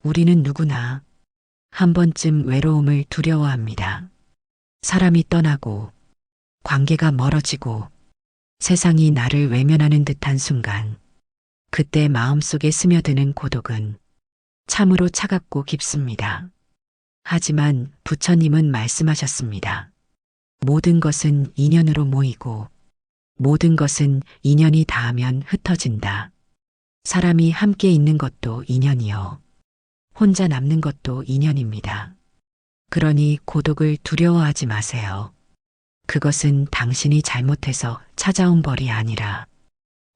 우리는 누구나 한 번쯤 외로움을 두려워합니다. 사람이 떠나고 관계가 멀어지고 세상이 나를 외면하는 듯한 순간, 그때 마음속에 스며드는 고독은 참으로 차갑고 깊습니다. 하지만 부처님은 말씀하셨습니다. 모든 것은 인연으로 모이고 모든 것은 인연이 닿으면 흩어진다. 사람이 함께 있는 것도 인연이요. 혼자 남는 것도 인연입니다. 그러니 고독을 두려워하지 마세요. 그것은 당신이 잘못해서 찾아온 벌이 아니라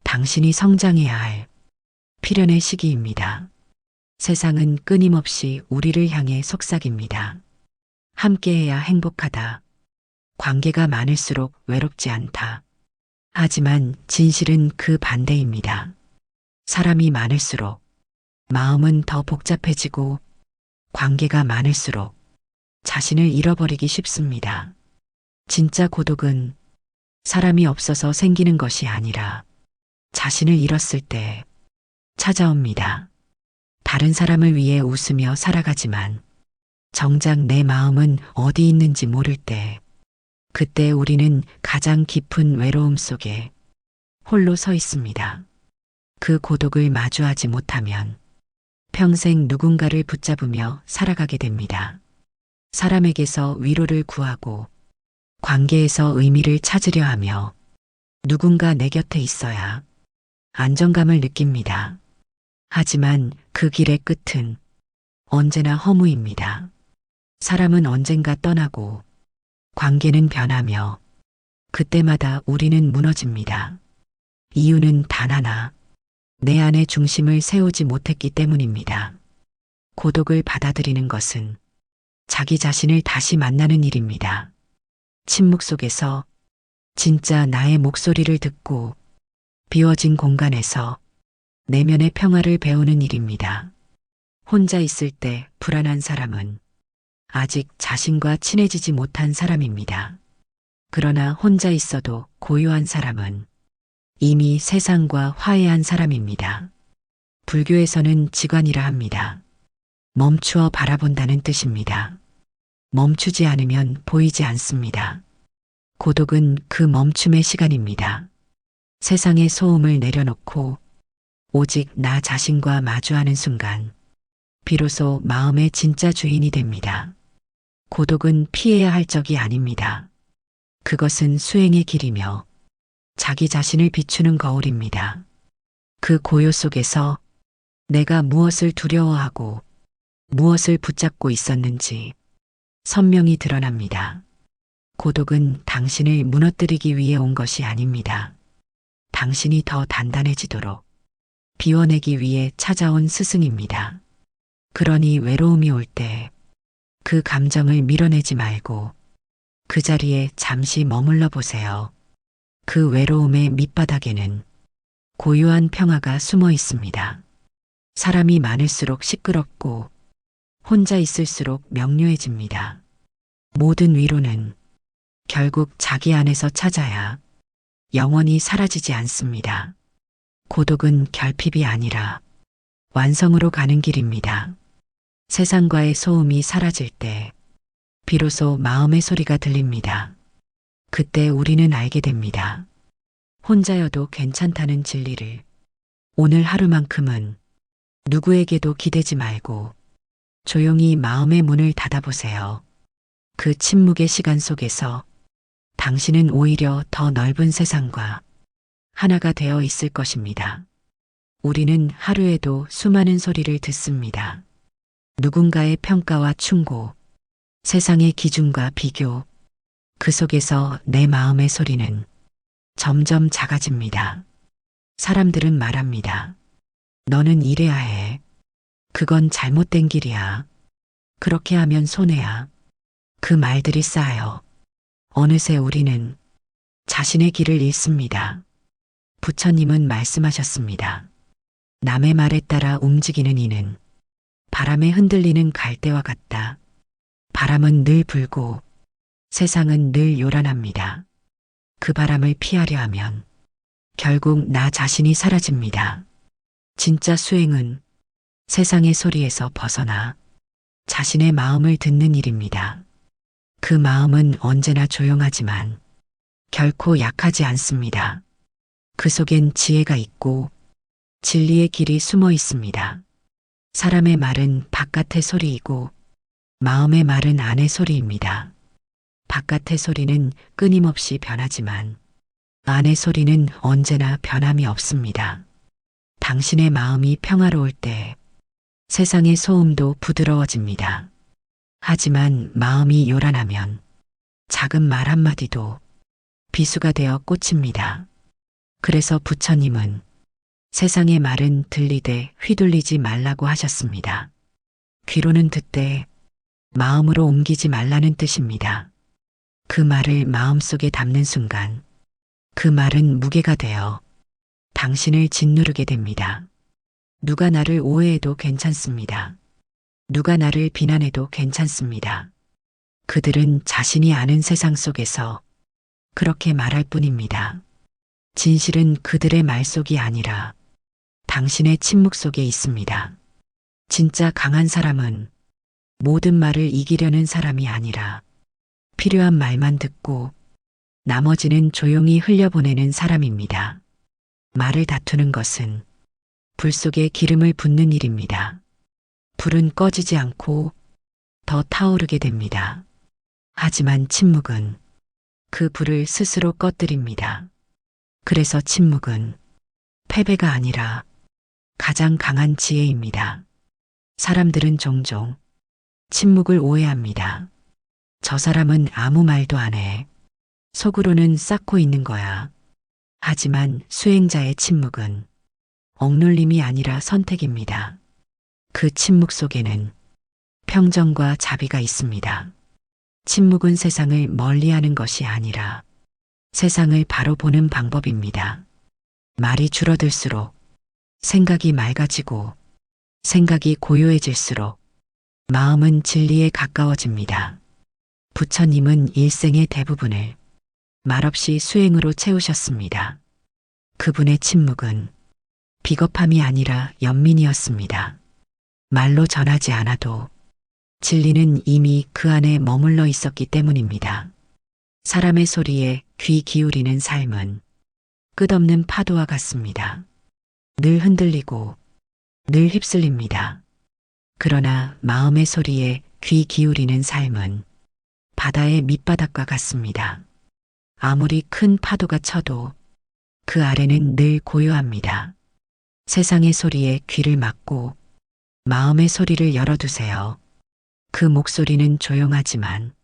당신이 성장해야 할 필연의 시기입니다. 세상은 끊임없이 우리를 향해 속삭입니다. 함께해야 행복하다. 관계가 많을수록 외롭지 않다. 하지만 진실은 그 반대입니다. 사람이 많을수록 마음은 더 복잡해지고 관계가 많을수록 자신을 잃어버리기 쉽습니다. 진짜 고독은 사람이 없어서 생기는 것이 아니라 자신을 잃었을 때 찾아옵니다. 다른 사람을 위해 웃으며 살아가지만 정작 내 마음은 어디 있는지 모를 때, 그때 우리는 가장 깊은 외로움 속에 홀로 서 있습니다. 그 고독을 마주하지 못하면 평생 누군가를 붙잡으며 살아가게 됩니다. 사람에게서 위로를 구하고 관계에서 의미를 찾으려 하며 누군가 내 곁에 있어야 안정감을 느낍니다. 하지만 그 길의 끝은 언제나 허무입니다. 사람은 언젠가 떠나고 관계는 변하며 그때마다 우리는 무너집니다. 이유는 단 하나, 내 안에 중심을 세우지 못했기 때문입니다. 고독을 받아들이는 것은 자기 자신을 다시 만나는 일입니다. 침묵 속에서 진짜 나의 목소리를 듣고 비워진 공간에서 내면의 평화를 배우는 일입니다. 혼자 있을 때 불안한 사람은 아직 자신과 친해지지 못한 사람입니다. 그러나 혼자 있어도 고요한 사람은 이미 세상과 화해한 사람입니다. 불교에서는 지관이라 합니다. 멈추어 바라본다는 뜻입니다. 멈추지 않으면 보이지 않습니다. 고독은 그 멈춤의 시간입니다. 세상의 소음을 내려놓고 오직 나 자신과 마주하는 순간, 비로소 마음의 진짜 주인이 됩니다. 고독은 피해야 할 적이 아닙니다. 그것은 수행의 길이며 자기 자신을 비추는 거울입니다. 그 고요 속에서 내가 무엇을 두려워하고 무엇을 붙잡고 있었는지 선명히 드러납니다. 고독은 당신을 무너뜨리기 위해 온 것이 아닙니다. 당신이 더 단단해지도록 비워내기 위해 찾아온 스승입니다. 그러니 외로움이 올 때 그 감정을 밀어내지 말고 그 자리에 잠시 머물러 보세요. 그 외로움의 밑바닥에는 고요한 평화가 숨어 있습니다. 사람이 많을수록 시끄럽고 혼자 있을수록 명료해집니다. 모든 위로는 결국 자기 안에서 찾아야 영원히 사라지지 않습니다. 고독은 결핍이 아니라 완성으로 가는 길입니다. 세상과의 소음이 사라질 때 비로소 마음의 소리가 들립니다. 그때 우리는 알게 됩니다. 혼자여도 괜찮다는 진리를. 오늘 하루만큼은 누구에게도 기대지 말고 조용히 마음의 문을 닫아보세요. 그 침묵의 시간 속에서 당신은 오히려 더 넓은 세상과 하나가 되어 있을 것입니다. 우리는 하루에도 수많은 소리를 듣습니다. 누군가의 평가와 충고, 세상의 기준과 비교, 그 속에서 내 마음의 소리는 점점 작아집니다. 사람들은 말합니다. 너는 이래야 해. 그건 잘못된 길이야. 그렇게 하면 손해야. 그 말들이 쌓여 어느새 우리는 자신의 길을 잃습니다. 부처님은 말씀하셨습니다. 남의 말에 따라 움직이는 이는 바람에 흔들리는 갈대와 같다. 바람은 늘 불고 세상은 늘 요란합니다. 그 바람을 피하려 하면 결국 나 자신이 사라집니다. 진짜 수행은 세상의 소리에서 벗어나 자신의 마음을 듣는 일입니다. 그 마음은 언제나 조용하지만 결코 약하지 않습니다. 그 속엔 지혜가 있고 진리의 길이 숨어 있습니다. 사람의 말은 바깥의 소리이고 마음의 말은 안의 소리입니다. 바깥의 소리는 끊임없이 변하지만 안의 소리는 언제나 변함이 없습니다. 당신의 마음이 평화로울 때 세상의 소음도 부드러워집니다. 하지만 마음이 요란하면 작은 말 한마디도 비수가 되어 꽂힙니다. 그래서 부처님은 세상의 말은 들리되 휘둘리지 말라고 하셨습니다. 귀로는 듣되 마음으로 옮기지 말라는 뜻입니다. 그 말을 마음속에 담는 순간 그 말은 무게가 되어 당신을 짓누르게 됩니다. 누가 나를 오해해도 괜찮습니다. 누가 나를 비난해도 괜찮습니다. 그들은 자신이 아는 세상 속에서 그렇게 말할 뿐입니다. 진실은 그들의 말 속이 아니라 당신의 침묵 속에 있습니다. 진짜 강한 사람은 모든 말을 이기려는 사람이 아니라 필요한 말만 듣고 나머지는 조용히 흘려보내는 사람입니다. 말을 다투는 것은 불 속에 기름을 붓는 일입니다. 불은 꺼지지 않고 더 타오르게 됩니다. 하지만 침묵은 그 불을 스스로 꺼뜨립니다. 그래서 침묵은 패배가 아니라 가장 강한 지혜입니다. 사람들은 종종 침묵을 오해합니다. 저 사람은 아무 말도 안 해. 속으로는 쌓고 있는 거야. 하지만 수행자의 침묵은 억눌림이 아니라 선택입니다. 그 침묵 속에는 평정과 자비가 있습니다. 침묵은 세상을 멀리하는 것이 아니라 세상을 바로 보는 방법입니다. 말이 줄어들수록 생각이 맑아지고 생각이 고요해질수록 마음은 진리에 가까워집니다. 부처님은 일생의 대부분을 말없이 수행으로 채우셨습니다. 그분의 침묵은 비겁함이 아니라 연민이었습니다. 말로 전하지 않아도 진리는 이미 그 안에 머물러 있었기 때문입니다. 사람의 소리에 귀 기울이는 삶은 끝없는 파도와 같습니다. 늘 흔들리고 늘 휩쓸립니다. 그러나 마음의 소리에 귀 기울이는 삶은 바다의 밑바닥과 같습니다. 아무리 큰 파도가 쳐도 그 아래는 늘 고요합니다. 세상의 소리에 귀를 막고 마음의 소리를 열어두세요. 그 목소리는 조용하지만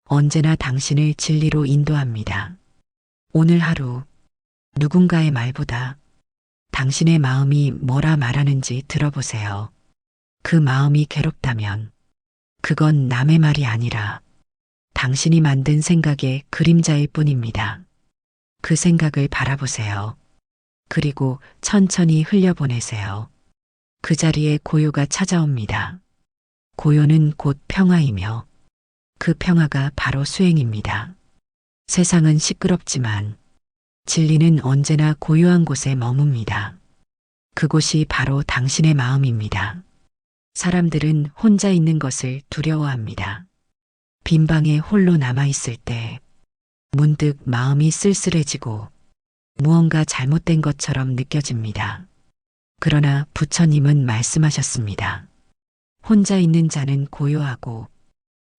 언제나 당신을 진리로 인도합니다. 오늘 하루 누군가의 말보다 당신의 마음이 뭐라 말하는지 들어보세요. 그 마음이 괴롭다면 그건 남의 말이 아니라 당신이 만든 생각의 그림자일 뿐입니다. 그 생각을 바라보세요. 그리고 천천히 흘려보내세요. 그 자리에 고요가 찾아옵니다. 고요는 곧 평화이며 그 평화가 바로 수행입니다. 세상은 시끄럽지만 진리는 언제나 고요한 곳에 머뭅니다. 그곳이 바로 당신의 마음입니다. 사람들은 혼자 있는 것을 두려워합니다. 빈 방에 홀로 남아있을 때 문득 마음이 쓸쓸해지고 무언가 잘못된 것처럼 느껴집니다. 그러나 부처님은 말씀하셨습니다. 혼자 있는 자는 고요하고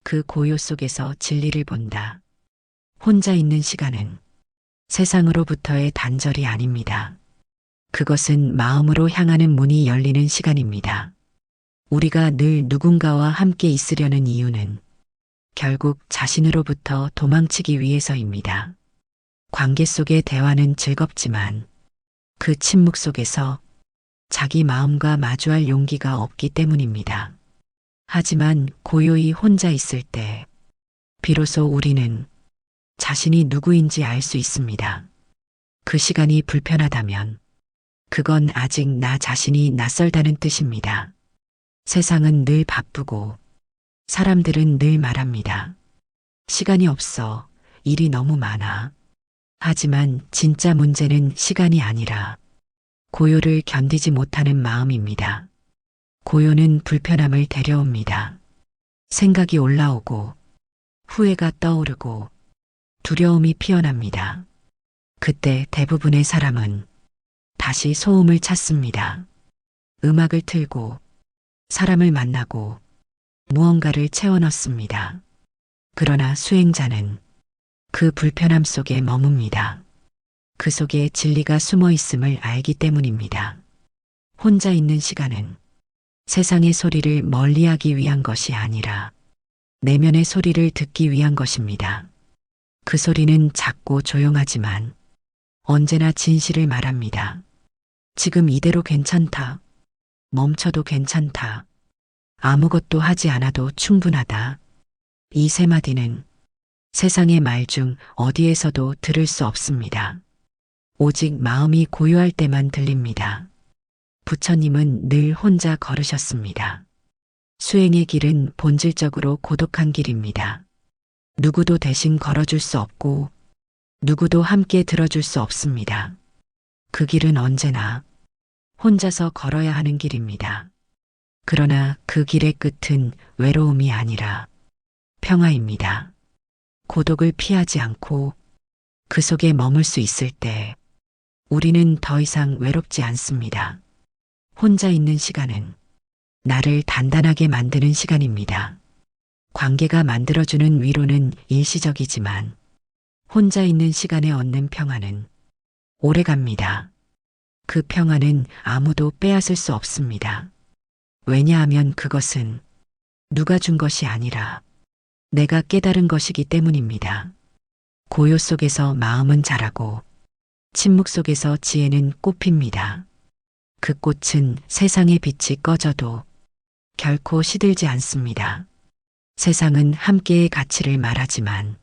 그 고요 속에서 진리를 본다. 혼자 있는 시간은 세상으로부터의 단절이 아닙니다. 그것은 마음으로 향하는 문이 열리는 시간입니다. 우리가 늘 누군가와 함께 있으려는 이유는 결국 자신으로부터 도망치기 위해서입니다. 관계 속의 대화는 즐겁지만 그 침묵 속에서 자기 마음과 마주할 용기가 없기 때문입니다. 하지만 고요히 혼자 있을 때 비로소 우리는 자신이 누구인지 알 수 있습니다. 그 시간이 불편하다면 그건 아직 나 자신이 낯설다는 뜻입니다. 세상은 늘 바쁘고 사람들은 늘 말합니다. 시간이 없어. 일이 너무 많아. 하지만 진짜 문제는 시간이 아니라 고요를 견디지 못하는 마음입니다. 고요는 불편함을 데려옵니다. 생각이 올라오고 후회가 떠오르고 두려움이 피어납니다. 그때 대부분의 사람은 다시 소음을 찾습니다. 음악을 틀고 사람을 만나고 무언가를 채워 넣습니다. 그러나 수행자는 그 불편함 속에 머뭅니다. 그 속에 진리가 숨어 있음을 알기 때문입니다. 혼자 있는 시간은 세상의 소리를 멀리하기 위한 것이 아니라 내면의 소리를 듣기 위한 것입니다. 그 소리는 작고 조용하지만 언제나 진실을 말합니다. 지금 이대로 괜찮다. 멈춰도 괜찮다. 아무것도 하지 않아도 충분하다. 이 세 마디는 세상의 말 중 어디에서도 들을 수 없습니다. 오직 마음이 고요할 때만 들립니다. 부처님은 늘 혼자 걸으셨습니다. 수행의 길은 본질적으로 고독한 길입니다. 누구도 대신 걸어줄 수 없고 누구도 함께 들어줄 수 없습니다. 그 길은 언제나 혼자서 걸어야 하는 길입니다. 그러나 그 길의 끝은 외로움이 아니라 평화입니다. 고독을 피하지 않고 그 속에 머물 수 있을 때 우리는 더 이상 외롭지 않습니다. 혼자 있는 시간은 나를 단단하게 만드는 시간입니다. 관계가 만들어주는 위로는 일시적이지만 혼자 있는 시간에 얻는 평화는 오래갑니다. 그 평화는 아무도 빼앗을 수 없습니다. 왜냐하면 그것은 누가 준 것이 아니라 내가 깨달은 것이기 때문입니다. 고요 속에서 마음은 자라고 침묵 속에서 지혜는 꽃핍니다. 그 꽃은 세상의 빛이 꺼져도 결코 시들지 않습니다. 세상은 함께의 가치를 말하지만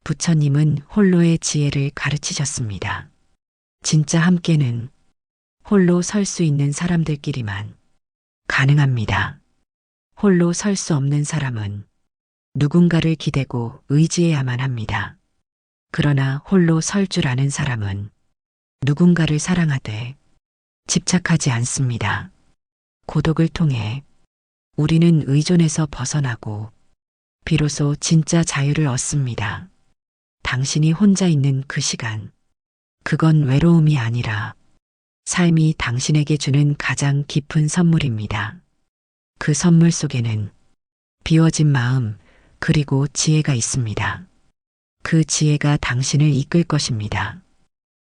부처님은 홀로의 지혜를 가르치셨습니다. 진짜 함께는 홀로 설 수 있는 사람들끼리만 가능합니다. 홀로 설 수 없는 사람은 누군가를 기대고 의지해야만 합니다. 그러나 홀로 설 줄 아는 사람은 누군가를 사랑하되 집착하지 않습니다. 고독을 통해 우리는 의존에서 벗어나고 비로소 진짜 자유를 얻습니다. 당신이 혼자 있는 그 시간, 그건 외로움이 아니라 삶이 당신에게 주는 가장 깊은 선물입니다. 그 선물 속에는 비워진 마음, 그리고 지혜가 있습니다. 그 지혜가 당신을 이끌 것입니다.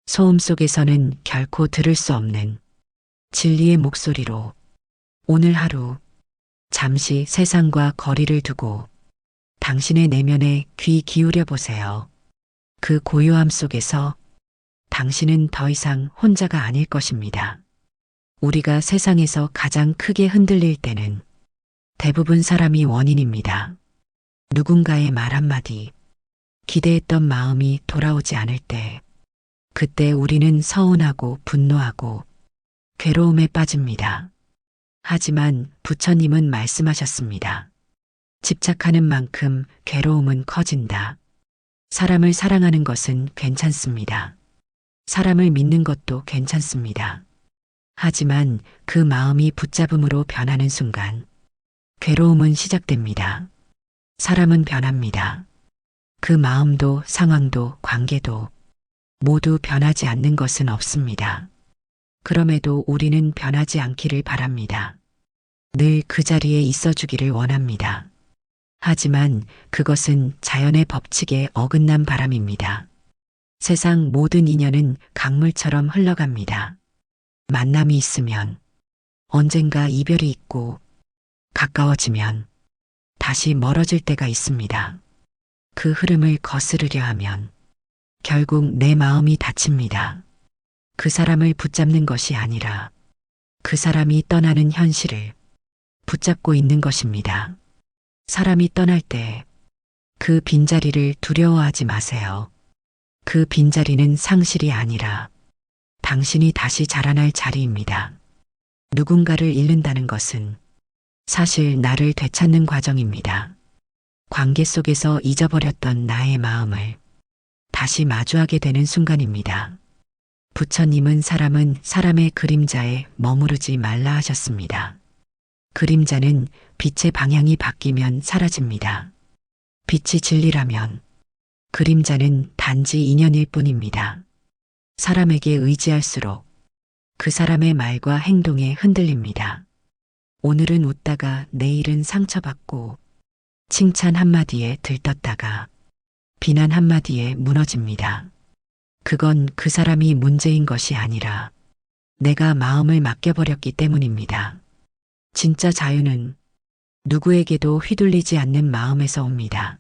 소음 속에서는 결코 들을 수 없는 진리의 목소리로 오늘 하루 잠시 세상과 거리를 두고 당신의 내면에 귀 기울여 보세요. 그 고요함 속에서 당신은 더 이상 혼자가 아닐 것입니다. 우리가 세상에서 가장 크게 흔들릴 때는 대부분 사람이 원인입니다. 누군가의 말 한마디, 기대했던 마음이 돌아오지 않을 때, 그때 우리는 서운하고 분노하고 괴로움에 빠집니다. 하지만 부처님은 말씀하셨습니다. 집착하는 만큼 괴로움은 커진다. 사람을 사랑하는 것은 괜찮습니다. 사람을 믿는 것도 괜찮습니다. 하지만 그 마음이 붙잡음으로 변하는 순간 괴로움은 시작됩니다. 사람은 변합니다. 그 마음도 상황도 관계도 모두 변하지 않는 것은 없습니다. 그럼에도 우리는 변하지 않기를 바랍니다. 늘 그 자리에 있어 주기를 원합니다. 하지만 그것은 자연의 법칙에 어긋난 바람입니다. 세상 모든 인연은 강물처럼 흘러갑니다. 만남이 있으면 언젠가 이별이 있고 가까워지면 다시 멀어질 때가 있습니다. 그 흐름을 거스르려 하면 결국 내 마음이 다칩니다. 그 사람을 붙잡는 것이 아니라 그 사람이 떠나는 현실을 붙잡고 있는 것입니다. 사람이 떠날 때 그 빈자리를 두려워하지 마세요. 그 빈자리는 상실이 아니라 당신이 다시 자라날 자리입니다. 누군가를 잃는다는 것은 사실 나를 되찾는 과정입니다. 관계 속에서 잊어버렸던 나의 마음을 다시 마주하게 되는 순간입니다. 부처님은 사람은 사람의 그림자에 머무르지 말라 하셨습니다. 그림자는 빛의 방향이 바뀌면 사라집니다. 빛이 진리라면 그림자는 단지 인연일 뿐입니다. 사람에게 의지할수록 그 사람의 말과 행동에 흔들립니다. 오늘은 웃다가 내일은 상처받고 칭찬 한마디에 들떴다가 비난 한마디에 무너집니다. 그건 그 사람이 문제인 것이 아니라 내가 마음을 맡겨버렸기 때문입니다. 진짜 자유는 누구에게도 휘둘리지 않는 마음에서 옵니다.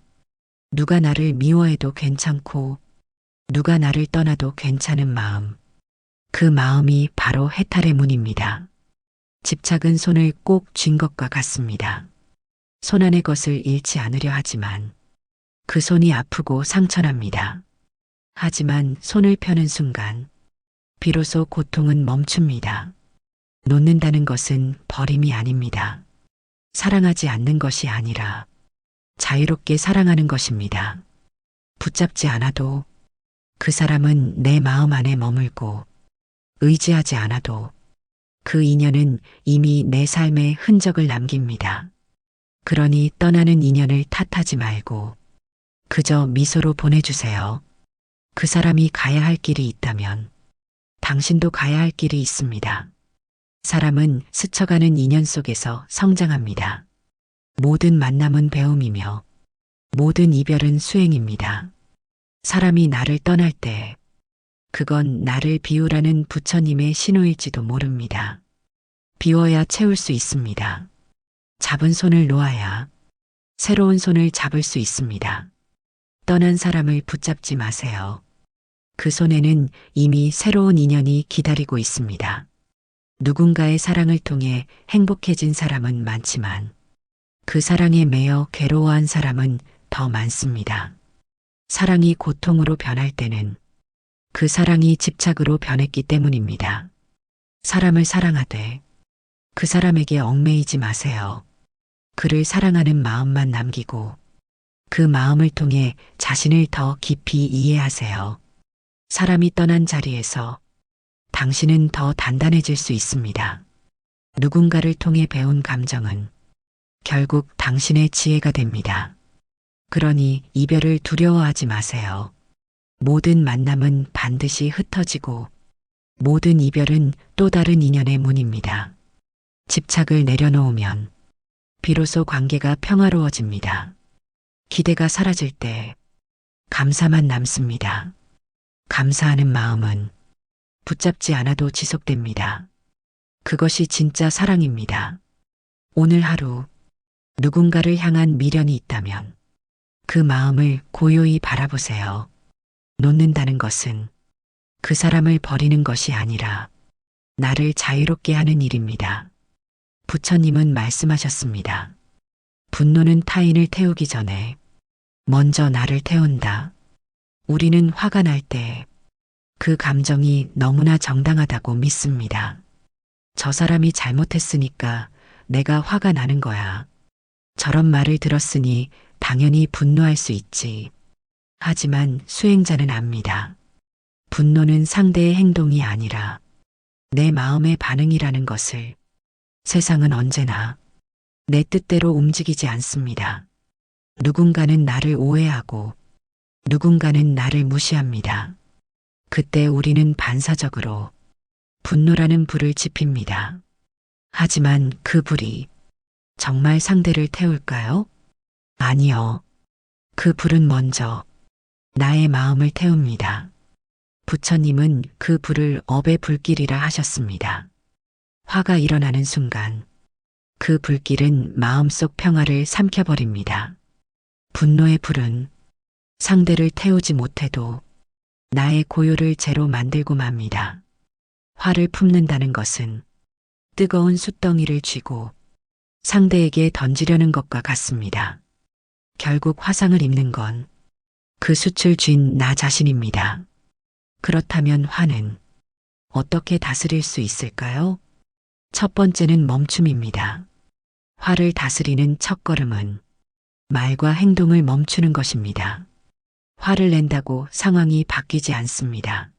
누가 나를 미워해도 괜찮고 누가 나를 떠나도 괜찮은 마음. 그 마음이 바로 해탈의 문입니다. 집착은 손을 꼭 쥔 것과 같습니다. 손 안의 것을 잃지 않으려 하지만 그 손이 아프고 상처납니다. 하지만 손을 펴는 순간 비로소 고통은 멈춥니다. 놓는다는 것은 버림이 아닙니다. 사랑하지 않는 것이 아니라 자유롭게 사랑하는 것입니다. 붙잡지 않아도 그 사람은 내 마음 안에 머물고 의지하지 않아도 그 인연은 이미 내 삶에 흔적을 남깁니다. 그러니 떠나는 인연을 탓하지 말고 그저 미소로 보내주세요. 그 사람이 가야 할 길이 있다면 당신도 가야 할 길이 있습니다. 사람은 스쳐가는 인연 속에서 성장합니다. 모든 만남은 배움이며 모든 이별은 수행입니다. 사람이 나를 떠날 때 그건 나를 비우라는 부처님의 신호일지도 모릅니다. 비워야 채울 수 있습니다. 잡은 손을 놓아야 새로운 손을 잡을 수 있습니다. 떠난 사람을 붙잡지 마세요. 그 손에는 이미 새로운 인연이 기다리고 있습니다. 누군가의 사랑을 통해 행복해진 사람은 많지만 그 사랑에 매여 괴로워한 사람은 더 많습니다. 사랑이 고통으로 변할 때는 그 사랑이 집착으로 변했기 때문입니다. 사람을 사랑하되 그 사람에게 얽매이지 마세요. 그를 사랑하는 마음만 남기고 그 마음을 통해 자신을 더 깊이 이해하세요. 사람이 떠난 자리에서 당신은 더 단단해질 수 있습니다. 누군가를 통해 배운 감정은 결국 당신의 지혜가 됩니다. 그러니 이별을 두려워하지 마세요. 모든 만남은 반드시 흩어지고 모든 이별은 또 다른 인연의 문입니다. 집착을 내려놓으면 비로소 관계가 평화로워집니다. 기대가 사라질 때 감사만 남습니다. 감사하는 마음은 붙잡지 않아도 지속됩니다. 그것이 진짜 사랑입니다. 오늘 하루 누군가를 향한 미련이 있다면 그 마음을 고요히 바라보세요. 놓는다는 것은 그 사람을 버리는 것이 아니라 나를 자유롭게 하는 일입니다. 부처님은 말씀하셨습니다. 분노는 타인을 태우기 전에 먼저 나를 태운다. 우리는 화가 날 때 그 감정이 너무나 정당하다고 믿습니다. 저 사람이 잘못했으니까 내가 화가 나는 거야. 저런 말을 들었으니 당연히 분노할 수 있지. 하지만 수행자는 압니다. 분노는 상대의 행동이 아니라 내 마음의 반응이라는 것을. 세상은 언제나 내 뜻대로 움직이지 않습니다. 누군가는 나를 오해하고 누군가는 나를 무시합니다. 그때 우리는 반사적으로 분노라는 불을 지핍니다. 하지만 그 불이 정말 상대를 태울까요? 아니요. 그 불은 먼저 나의 마음을 태웁니다. 부처님은 그 불을 업의 불길이라 하셨습니다. 화가 일어나는 순간 그 불길은 마음속 평화를 삼켜버립니다. 분노의 불은 상대를 태우지 못해도 나의 고요를 제로 만들고 맙니다. 화를 품는다는 것은 뜨거운 숯덩이를 쥐고 상대에게 던지려는 것과 같습니다. 결국 화상을 입는 건 그 숯을 쥔 나 자신입니다. 그렇다면 화는 어떻게 다스릴 수 있을까요? 첫 번째는 멈춤입니다. 화를 다스리는 첫걸음은 말과 행동을 멈추는 것입니다. 화를 낸다고 상황이 바뀌지 않습니다.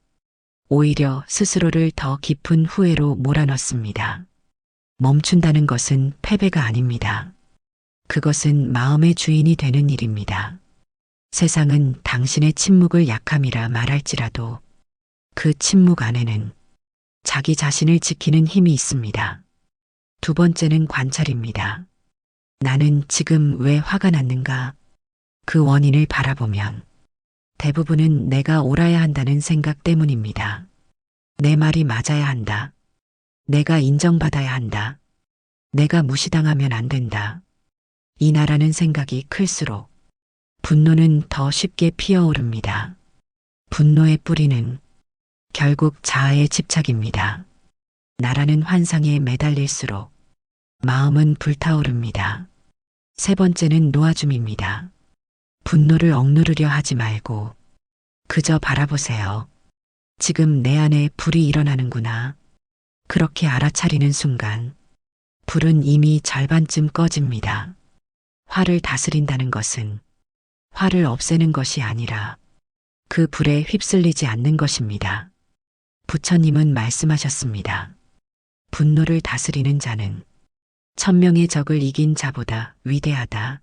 오히려 스스로를 더 깊은 후회로 몰아넣습니다. 멈춘다는 것은 패배가 아닙니다. 그것은 마음의 주인이 되는 일입니다. 세상은 당신의 침묵을 약함이라 말할지라도 그 침묵 안에는 자기 자신을 지키는 힘이 있습니다. 두 번째는 관찰입니다. 나는 지금 왜 화가 났는가? 그 원인을 바라보면 대부분은 내가 옳아야 한다는 생각 때문입니다. 내 말이 맞아야 한다. 내가 인정받아야 한다. 내가 무시당하면 안 된다. 이 나라는 생각이 클수록 분노는 더 쉽게 피어오릅니다. 분노의 뿌리는 결국 자아의 집착입니다. 나라는 환상에 매달릴수록 마음은 불타오릅니다. 세 번째는 놓아줌입니다. 분노를 억누르려 하지 말고 그저 바라보세요. 지금 내 안에 불이 일어나는구나. 그렇게 알아차리는 순간 불은 이미 절반쯤 꺼집니다. 화를 다스린다는 것은 화를 없애는 것이 아니라 그 불에 휩쓸리지 않는 것입니다. 부처님은 말씀하셨습니다. 분노를 다스리는 자는 1000명의 적을 이긴 자보다 위대하다.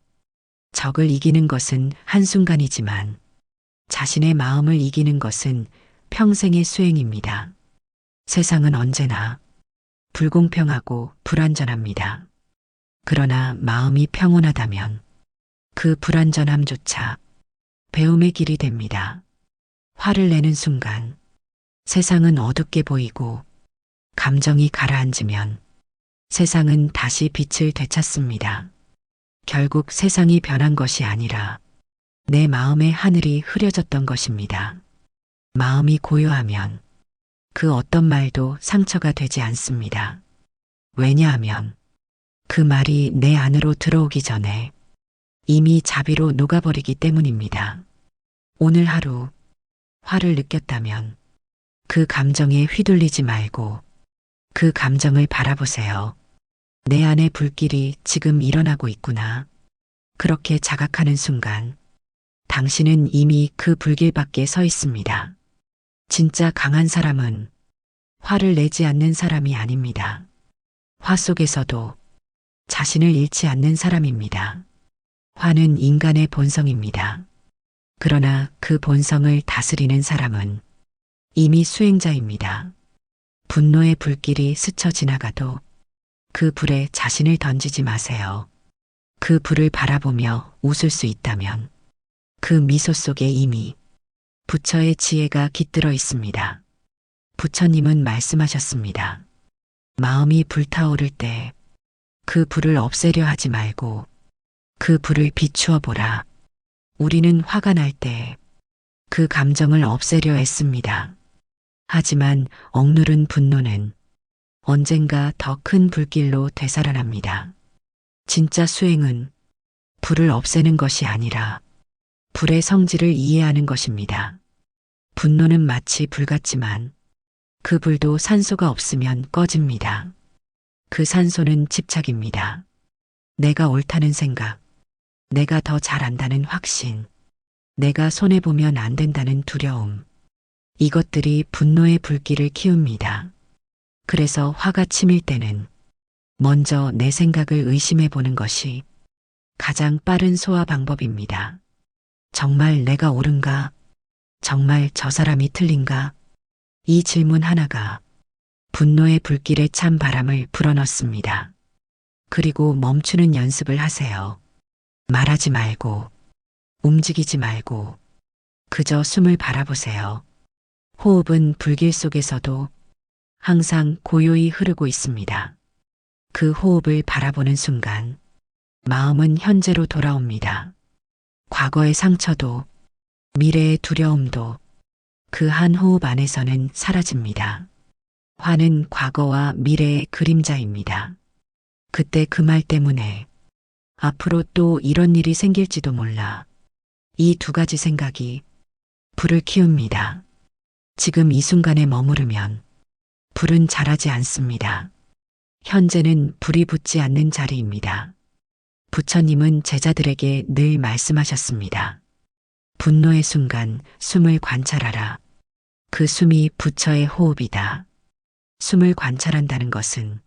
적을 이기는 것은 한순간이지만 자신의 마음을 이기는 것은 평생의 수행입니다. 세상은 언제나 불공평하고 불완전합니다. 그러나 마음이 평온하다면 그 불완전함조차 배움의 길이 됩니다. 화를 내는 순간 세상은 어둡게 보이고 감정이 가라앉으면 세상은 다시 빛을 되찾습니다. 결국 세상이 변한 것이 아니라 내 마음의 하늘이 흐려졌던 것입니다. 마음이 고요하면 그 어떤 말도 상처가 되지 않습니다. 왜냐하면 그 말이 내 안으로 들어오기 전에 이미 자비로 녹아버리기 때문입니다. 오늘 하루 화를 느꼈다면 그 감정에 휘둘리지 말고 그 감정을 바라보세요. 내 안의 불길이 지금 일어나고 있구나. 그렇게 자각하는 순간 당신은 이미 그 불길 밖에 서 있습니다. 진짜 강한 사람은 화를 내지 않는 사람이 아닙니다. 화 속에서도 자신을 잃지 않는 사람입니다. 화는 인간의 본성입니다. 그러나 그 본성을 다스리는 사람은 이미 수행자입니다. 분노의 불길이 스쳐 지나가도 그 불에 자신을 던지지 마세요. 그 불을 바라보며 웃을 수 있다면 그 미소 속에 이미 부처의 지혜가 깃들어 있습니다. 부처님은 말씀하셨습니다. 마음이 불타오를 때 그 불을 없애려 하지 말고 그 불을 비추어 보라. 우리는 화가 날 때 그 감정을 없애려 애씁니다. 하지만 억누른 분노는 언젠가 더 큰 불길로 되살아납니다. 진짜 수행은 불을 없애는 것이 아니라 불의 성질을 이해하는 것입니다. 분노는 마치 불 같지만 그 불도 산소가 없으면 꺼집니다. 그 산소는 집착입니다. 내가 옳다는 생각, 내가 더 잘 안다는 확신, 내가 손해보면 안 된다는 두려움. 이것들이 분노의 불길을 키웁니다. 그래서 화가 치밀 때는 먼저 내 생각을 의심해 보는 것이 가장 빠른 소화 방법입니다. 정말 내가 옳은가? 정말 저 사람이 틀린가? 이 질문 하나가 분노의 불길에 찬 바람을 불어넣습니다. 그리고 멈추는 연습을 하세요. 말하지 말고, 움직이지 말고, 그저 숨을 바라보세요. 호흡은 불길 속에서도 항상 고요히 흐르고 있습니다. 그 호흡을 바라보는 순간 마음은 현재로 돌아옵니다. 과거의 상처도 미래의 두려움도 그 한 호흡 안에서는 사라집니다. 화는 과거와 미래의 그림자입니다. 그때 그 말 때문에 앞으로 또 이런 일이 생길지도 몰라. 이 두 가지 생각이 불을 키웁니다. 지금 이 순간에 머무르면 불은 자라지 않습니다. 현재는 불이 붙지 않는 자리입니다. 부처님은 제자들에게 늘 말씀하셨습니다. 분노의 순간 숨을 관찰하라. 그 숨이 부처의 호흡이다. 숨을 관찰한다는 것은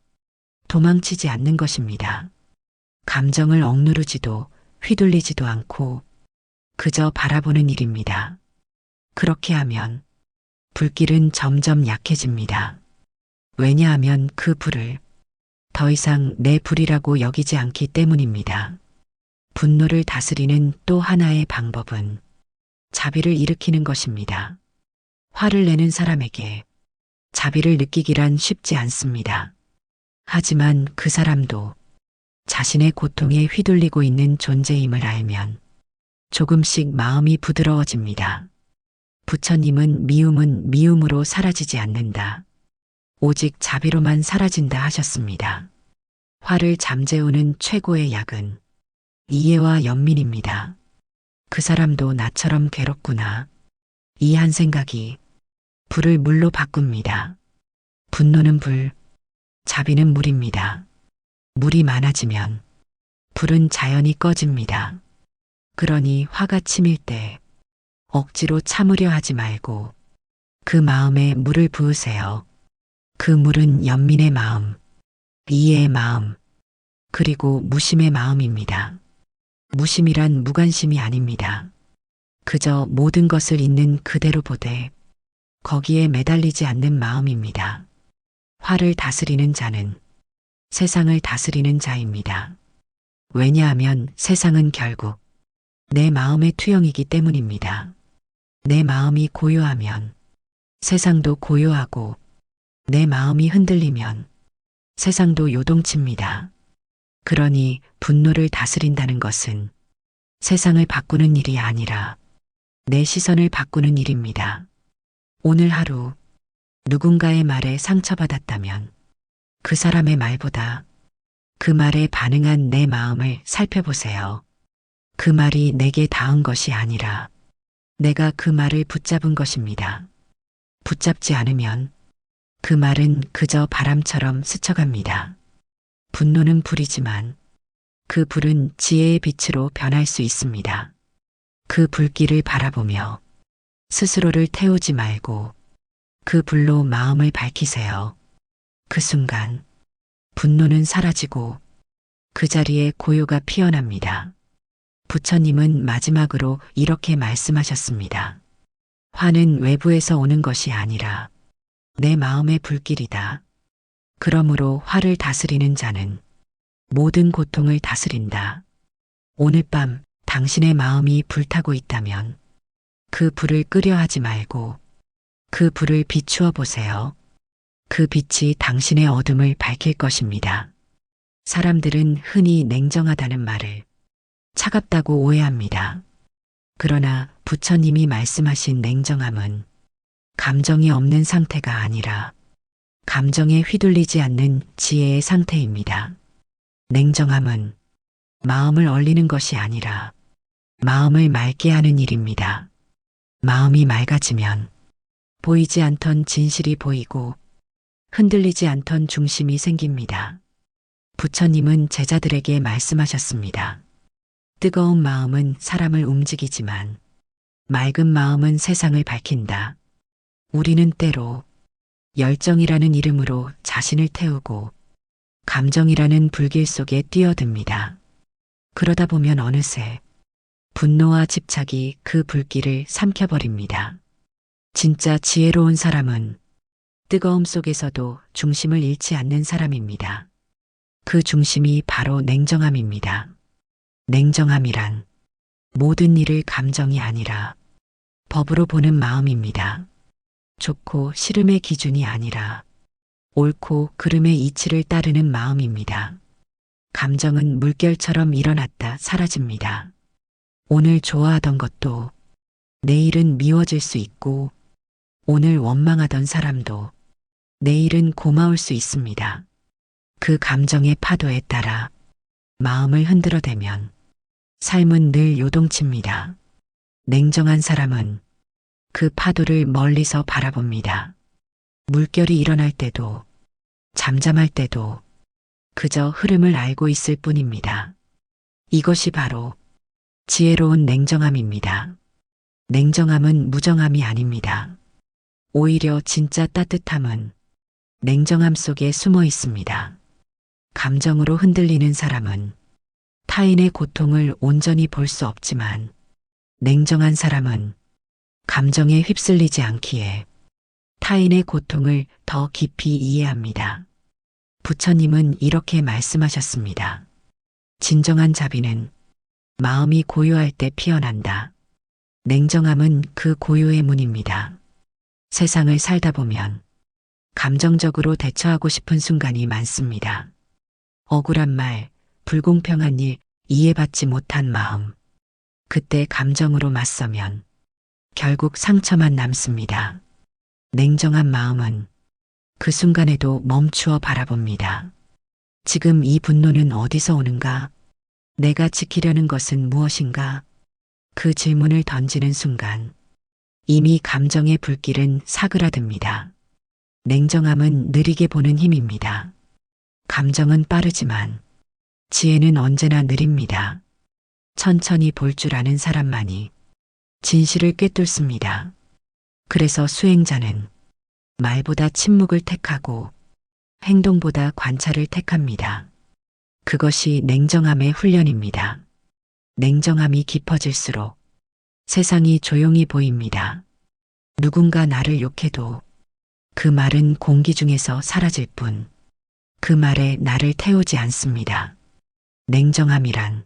도망치지 않는 것입니다. 감정을 억누르지도 휘둘리지도 않고 그저 바라보는 일입니다. 그렇게 하면 불길은 점점 약해집니다. 왜냐하면 그 불을 더 이상 내 불이라고 여기지 않기 때문입니다. 분노를 다스리는 또 하나의 방법은 자비를 일으키는 것입니다. 화를 내는 사람에게 자비를 느끼기란 쉽지 않습니다. 하지만 그 사람도 자신의 고통에 휘둘리고 있는 존재임을 알면 조금씩 마음이 부드러워집니다. 부처님은 미움은 미움으로 사라지지 않는다. 오직 자비로만 사라진다 하셨습니다. 화를 잠재우는 최고의 약은 이해와 연민입니다. 그 사람도 나처럼 괴롭구나. 이 한 생각이 불을 물로 바꿉니다. 분노는 불, 자비는 물입니다. 물이 많아지면 불은 자연히 꺼집니다. 그러니 화가 치밀 때 억지로 참으려 하지 말고 그 마음에 물을 부으세요. 그 물은 연민의 마음, 이해의 마음, 그리고 무심의 마음입니다. 무심이란 무관심이 아닙니다. 그저 모든 것을 있는 그대로 보되 거기에 매달리지 않는 마음입니다. 화를 다스리는 자는 세상을 다스리는 자입니다. 왜냐하면 세상은 결국 내 마음의 투영이기 때문입니다. 내 마음이 고요하면 세상도 고요하고 내 마음이 흔들리면 세상도 요동칩니다. 그러니 분노를 다스린다는 것은 세상을 바꾸는 일이 아니라 내 시선을 바꾸는 일입니다. 오늘 하루 누군가의 말에 상처받았다면 그 사람의 말보다 그 말에 반응한 내 마음을 살펴보세요. 그 말이 내게 닿은 것이 아니라 내가 그 말을 붙잡은 것입니다. 붙잡지 않으면 그 말은 그저 바람처럼 스쳐갑니다. 분노는 불이지만 그 불은 지혜의 빛으로 변할 수 있습니다. 그 불길을 바라보며 스스로를 태우지 말고 그 불로 마음을 밝히세요. 그 순간 분노는 사라지고 그 자리에 고요가 피어납니다. 부처님은 마지막으로 이렇게 말씀하셨습니다. 화는 외부에서 오는 것이 아니라 내 마음의 불길이다. 그러므로 화를 다스리는 자는 모든 고통을 다스린다. 오늘 밤 당신의 마음이 불타고 있다면 그 불을 끄려 하지 말고 그 불을 비추어 보세요. 그 빛이 당신의 어둠을 밝힐 것입니다. 사람들은 흔히 냉정하다는 말을 차갑다고 오해합니다. 그러나 부처님이 말씀하신 냉정함은 감정이 없는 상태가 아니라 감정에 휘둘리지 않는 지혜의 상태입니다. 냉정함은 마음을 얼리는 것이 아니라 마음을 맑게 하는 일입니다. 마음이 맑아지면 보이지 않던 진실이 보이고 흔들리지 않던 중심이 생깁니다. 부처님은 제자들에게 말씀하셨습니다. 뜨거운 마음은 사람을 움직이지만 맑은 마음은 세상을 밝힌다. 우리는 때로 열정이라는 이름으로 자신을 태우고 감정이라는 불길 속에 뛰어듭니다. 그러다 보면 어느새 분노와 집착이 그 불길을 삼켜버립니다. 진짜 지혜로운 사람은 뜨거움 속에서도 중심을 잃지 않는 사람입니다. 그 중심이 바로 냉정함입니다. 냉정함이란 모든 일을 감정이 아니라 법으로 보는 마음입니다. 좋고 싫음의 기준이 아니라 옳고 그름의 이치를 따르는 마음입니다. 감정은 물결처럼 일어났다 사라집니다. 오늘 좋아하던 것도 내일은 미워질 수 있고 오늘 원망하던 사람도 내일은 고마울 수 있습니다. 그 감정의 파도에 따라 마음을 흔들어대면 삶은 늘 요동칩니다. 냉정한 사람은 그 파도를 멀리서 바라봅니다. 물결이 일어날 때도 잠잠할 때도 그저 흐름을 알고 있을 뿐입니다. 이것이 바로 지혜로운 냉정함입니다. 냉정함은 무정함이 아닙니다. 오히려 진짜 따뜻함은 냉정함 속에 숨어 있습니다. 감정으로 흔들리는 사람은 타인의 고통을 온전히 볼 수 없지만 냉정한 사람은 감정에 휩쓸리지 않기에 타인의 고통을 더 깊이 이해합니다. 부처님은 이렇게 말씀하셨습니다. 진정한 자비는 마음이 고요할 때 피어난다. 냉정함은 그 고요의 문입니다. 세상을 살다 보면 감정적으로 대처하고 싶은 순간이 많습니다. 억울한 말, 불공평한 일, 이해받지 못한 마음. 그때 감정으로 맞서면 결국 상처만 남습니다. 냉정한 마음은 그 순간에도 멈추어 바라봅니다. 지금 이 분노는 어디서 오는가? 내가 지키려는 것은 무엇인가? 그 질문을 던지는 순간 이미 감정의 불길은 사그라듭니다. 냉정함은 느리게 보는 힘입니다. 감정은 빠르지만 지혜는 언제나 느립니다. 천천히 볼 줄 아는 사람만이 진실을 꿰뚫습니다. 그래서 수행자는 말보다 침묵을 택하고 행동보다 관찰을 택합니다. 그것이 냉정함의 훈련입니다. 냉정함이 깊어질수록 세상이 조용히 보입니다. 누군가 나를 욕해도 그 말은 공기 중에서 사라질 뿐 그 말에 나를 태우지 않습니다. 냉정함이란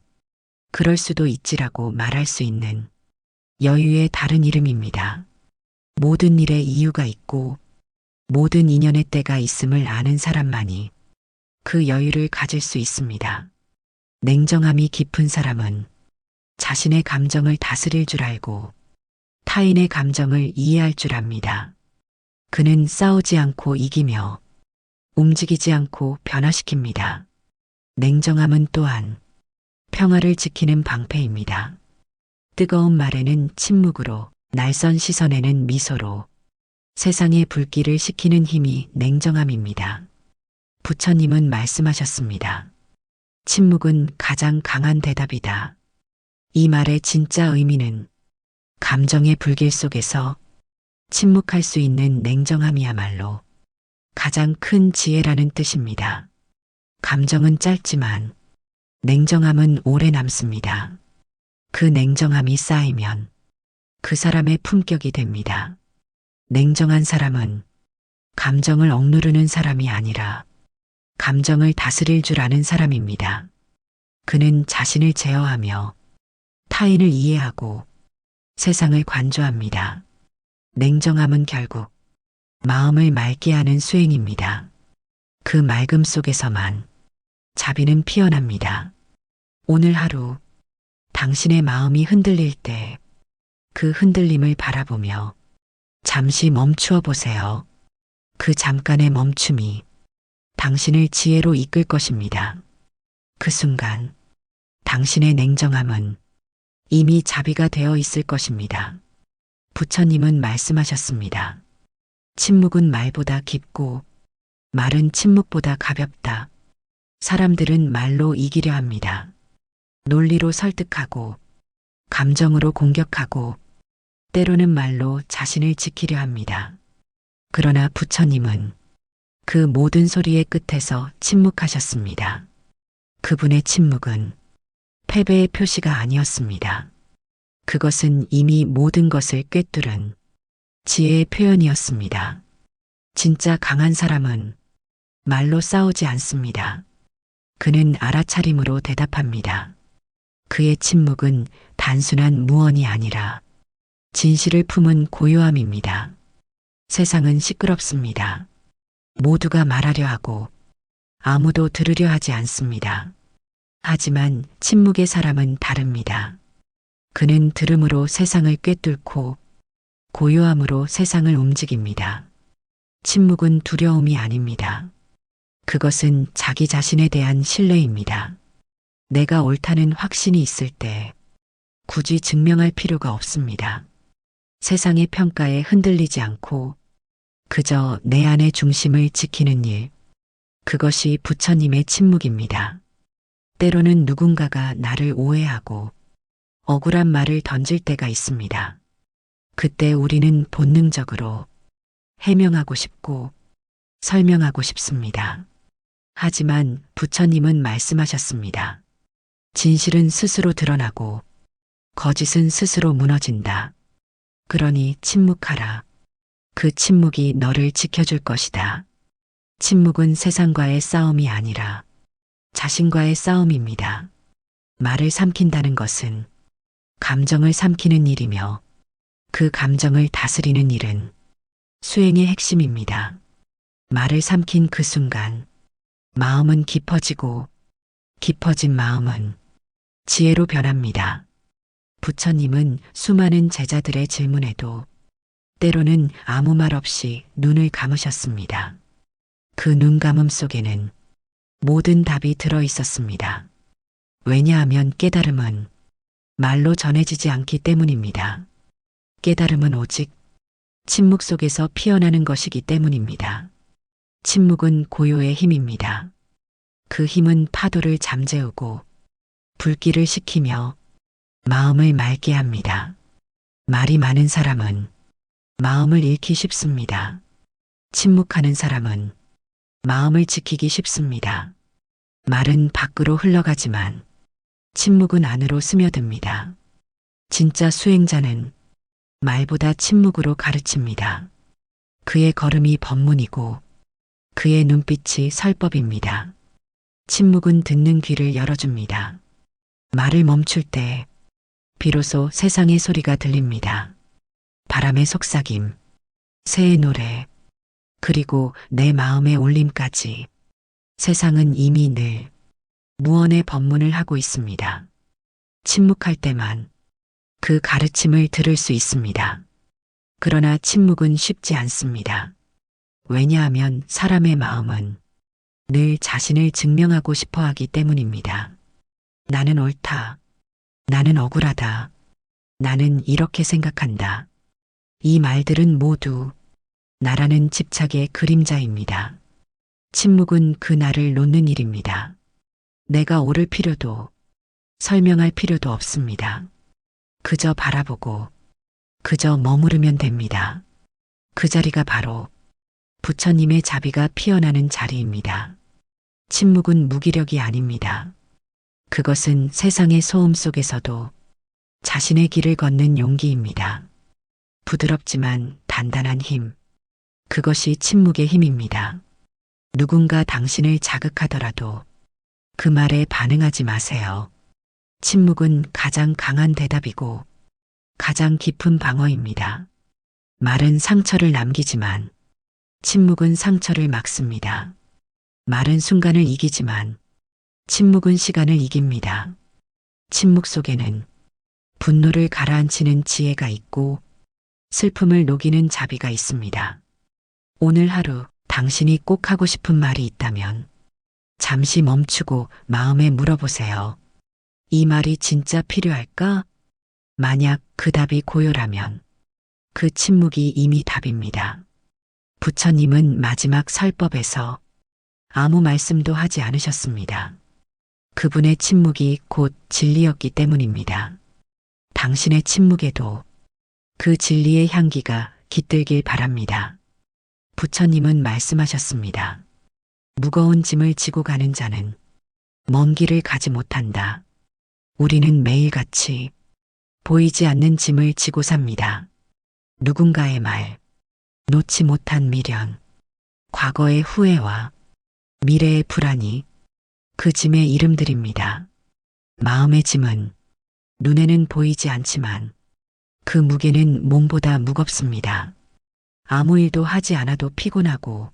그럴 수도 있지라고 말할 수 있는 여유의 다른 이름입니다. 모든 일에 이유가 있고 모든 인연의 때가 있음을 아는 사람만이 그 여유를 가질 수 있습니다. 냉정함이 깊은 사람은 자신의 감정을 다스릴 줄 알고 타인의 감정을 이해할 줄 압니다. 그는 싸우지 않고 이기며 움직이지 않고 변화시킵니다. 냉정함은 또한 평화를 지키는 방패입니다. 뜨거운 말에는 침묵으로, 날선 시선에는 미소로 세상의 불길을 식히는 힘이 냉정함입니다. 부처님은 말씀하셨습니다. 침묵은 가장 강한 대답이다. 이 말의 진짜 의미는 감정의 불길 속에서 침묵할 수 있는 냉정함이야말로 가장 큰 지혜라는 뜻입니다. 감정은 짧지만 냉정함은 오래 남습니다. 그 냉정함이 쌓이면 그 사람의 품격이 됩니다. 냉정한 사람은 감정을 억누르는 사람이 아니라 감정을 다스릴 줄 아는 사람입니다. 그는 자신을 제어하며 타인을 이해하고 세상을 관조합니다. 냉정함은 결국 마음을 맑게 하는 수행입니다. 그 맑음 속에서만 자비는 피어납니다. 오늘 하루 당신의 마음이 흔들릴 때 그 흔들림을 바라보며 잠시 멈추어 보세요. 그 잠깐의 멈춤이 당신을 지혜로 이끌 것입니다. 그 순간 당신의 냉정함은 이미 자비가 되어 있을 것입니다. 부처님은 말씀하셨습니다. 침묵은 말보다 깊고 말은 침묵보다 가볍다. 사람들은 말로 이기려 합니다. 논리로 설득하고 감정으로 공격하고 때로는 말로 자신을 지키려 합니다. 그러나 부처님은 그 모든 소리의 끝에서 침묵하셨습니다. 그분의 침묵은 패배의 표시가 아니었습니다. 그것은 이미 모든 것을 꿰뚫은 지혜의 표현이었습니다. 진짜 강한 사람은 말로 싸우지 않습니다. 그는 알아차림으로 대답합니다. 그의 침묵은 단순한 무언이 아니라 진실을 품은 고요함입니다. 세상은 시끄럽습니다. 모두가 말하려 하고 아무도 들으려 하지 않습니다. 하지만 침묵의 사람은 다릅니다. 그는 들음으로 세상을 꿰뚫고 고요함으로 세상을 움직입니다. 침묵은 두려움이 아닙니다. 그것은 자기 자신에 대한 신뢰입니다. 내가 옳다는 확신이 있을 때 굳이 증명할 필요가 없습니다. 세상의 평가에 흔들리지 않고 그저 내 안의 중심을 지키는 일, 그것이 부처님의 침묵입니다. 때로는 누군가가 나를 오해하고 억울한 말을 던질 때가 있습니다. 그때 우리는 본능적으로 해명하고 싶고 설명하고 싶습니다. 하지만 부처님은 말씀하셨습니다. 진실은 스스로 드러나고 거짓은 스스로 무너진다. 그러니 침묵하라. 그 침묵이 너를 지켜줄 것이다. 침묵은 세상과의 싸움이 아니라 자신과의 싸움입니다. 말을 삼킨다는 것은 감정을 삼키는 일이며 그 감정을 다스리는 일은 수행의 핵심입니다. 말을 삼킨 그 순간 마음은 깊어지고 깊어진 마음은 지혜로 변합니다. 부처님은 수많은 제자들의 질문에도 때로는 아무 말 없이 눈을 감으셨습니다. 그 눈 감음 속에는 모든 답이 들어 있었습니다. 왜냐하면 깨달음은 말로 전해지지 않기 때문입니다. 깨달음은 오직 침묵 속에서 피어나는 것이기 때문입니다. 침묵은 고요의 힘입니다. 그 힘은 파도를 잠재우고 불길을 식히며 마음을 맑게 합니다. 말이 많은 사람은 마음을 잃기 쉽습니다. 침묵하는 사람은 마음을 지키기 쉽습니다. 말은 밖으로 흘러가지만 침묵은 안으로 스며듭니다. 진짜 수행자는 말보다 침묵으로 가르칩니다. 그의 걸음이 법문이고 그의 눈빛이 설법입니다. 침묵은 듣는 귀를 열어줍니다. 말을 멈출 때 비로소 세상의 소리가 들립니다. 바람의 속삭임, 새의 노래, 그리고 내 마음의 울림까지 세상은 이미 늘 무언의 법문을 하고 있습니다. 침묵할 때만 그 가르침을 들을 수 있습니다. 그러나 침묵은 쉽지 않습니다. 왜냐하면 사람의 마음은 늘 자신을 증명하고 싶어 하기 때문입니다. 나는 옳다. 나는 억울하다. 나는 이렇게 생각한다. 이 말들은 모두 나라는 집착의 그림자입니다. 침묵은 그 나를 놓는 일입니다. 내가 옳을 필요도 설명할 필요도 없습니다. 그저 바라보고 그저 머무르면 됩니다. 그 자리가 바로 부처님의 자비가 피어나는 자리입니다. 침묵은 무기력이 아닙니다. 그것은 세상의 소음 속에서도 자신의 길을 걷는 용기입니다. 부드럽지만 단단한 힘. 그것이 침묵의 힘입니다. 누군가 당신을 자극하더라도 그 말에 반응하지 마세요. 침묵은 가장 강한 대답이고 가장 깊은 방어입니다. 말은 상처를 남기지만 침묵은 상처를 막습니다. 말은 순간을 이기지만 침묵은 시간을 이깁니다. 침묵 속에는 분노를 가라앉히는 지혜가 있고 슬픔을 녹이는 자비가 있습니다. 오늘 하루 당신이 꼭 하고 싶은 말이 있다면 잠시 멈추고 마음에 물어보세요. 이 말이 진짜 필요할까? 만약 그 답이 고요라면 그 침묵이 이미 답입니다. 부처님은 마지막 설법에서 아무 말씀도 하지 않으셨습니다. 그분의 침묵이 곧 진리였기 때문입니다. 당신의 침묵에도 그 진리의 향기가 깃들길 바랍니다. 부처님은 말씀하셨습니다. 무거운 짐을 지고 가는 자는 먼 길을 가지 못한다. 우리는 매일같이 보이지 않는 짐을 지고 삽니다. 누군가의 말, 놓지 못한 미련, 과거의 후회와 미래의 불안이 그 짐의 이름들입니다. 마음의 짐은 눈에는 보이지 않지만 그 무게는 몸보다 무겁습니다. 아무 일도 하지 않아도 피곤하고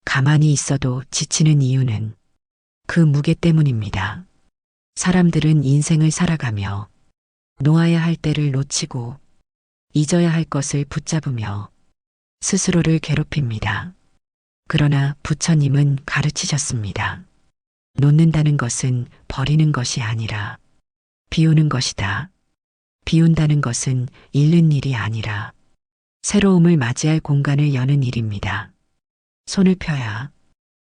가만히 있어도 지치는 이유는 그 무게 때문입니다. 사람들은 인생을 살아가며 놓아야 할 때를 놓치고 잊어야 할 것을 붙잡으며 스스로를 괴롭힙니다. 그러나 부처님은 가르치셨습니다. 놓는다는 것은 버리는 것이 아니라 비우는 것이다. 비운다는 것은 잃는 일이 아니라 새로움을 맞이할 공간을 여는 일입니다. 손을 펴야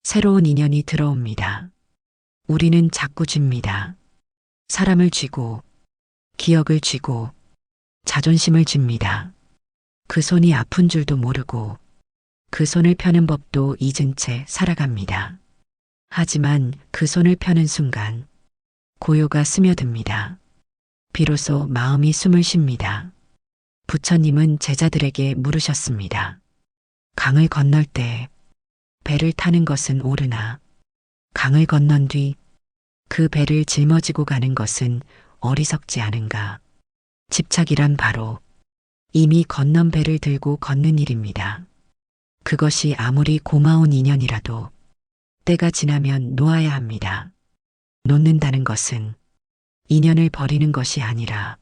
새로운 인연이 들어옵니다. 우리는 자꾸 쥡니다. 사람을 쥐고 기억을 쥐고 자존심을 쥡니다. 그 손이 아픈 줄도 모르고 그 손을 펴는 법도 잊은 채 살아갑니다. 하지만 그 손을 펴는 순간 고요가 스며듭니다. 비로소 마음이 숨을 쉽니다. 부처님은 제자들에게 물으셨습니다. 강을 건널 때 배를 타는 것은 옳으나 강을 건넌 뒤 그 배를 짊어지고 가는 것은 어리석지 않은가? 집착이란 바로 이미 건넌 배를 들고 걷는 일입니다. 그것이 아무리 고마운 인연이라도 때가 지나면 놓아야 합니다. 놓는다는 것은 인연을 버리는 것이 아니라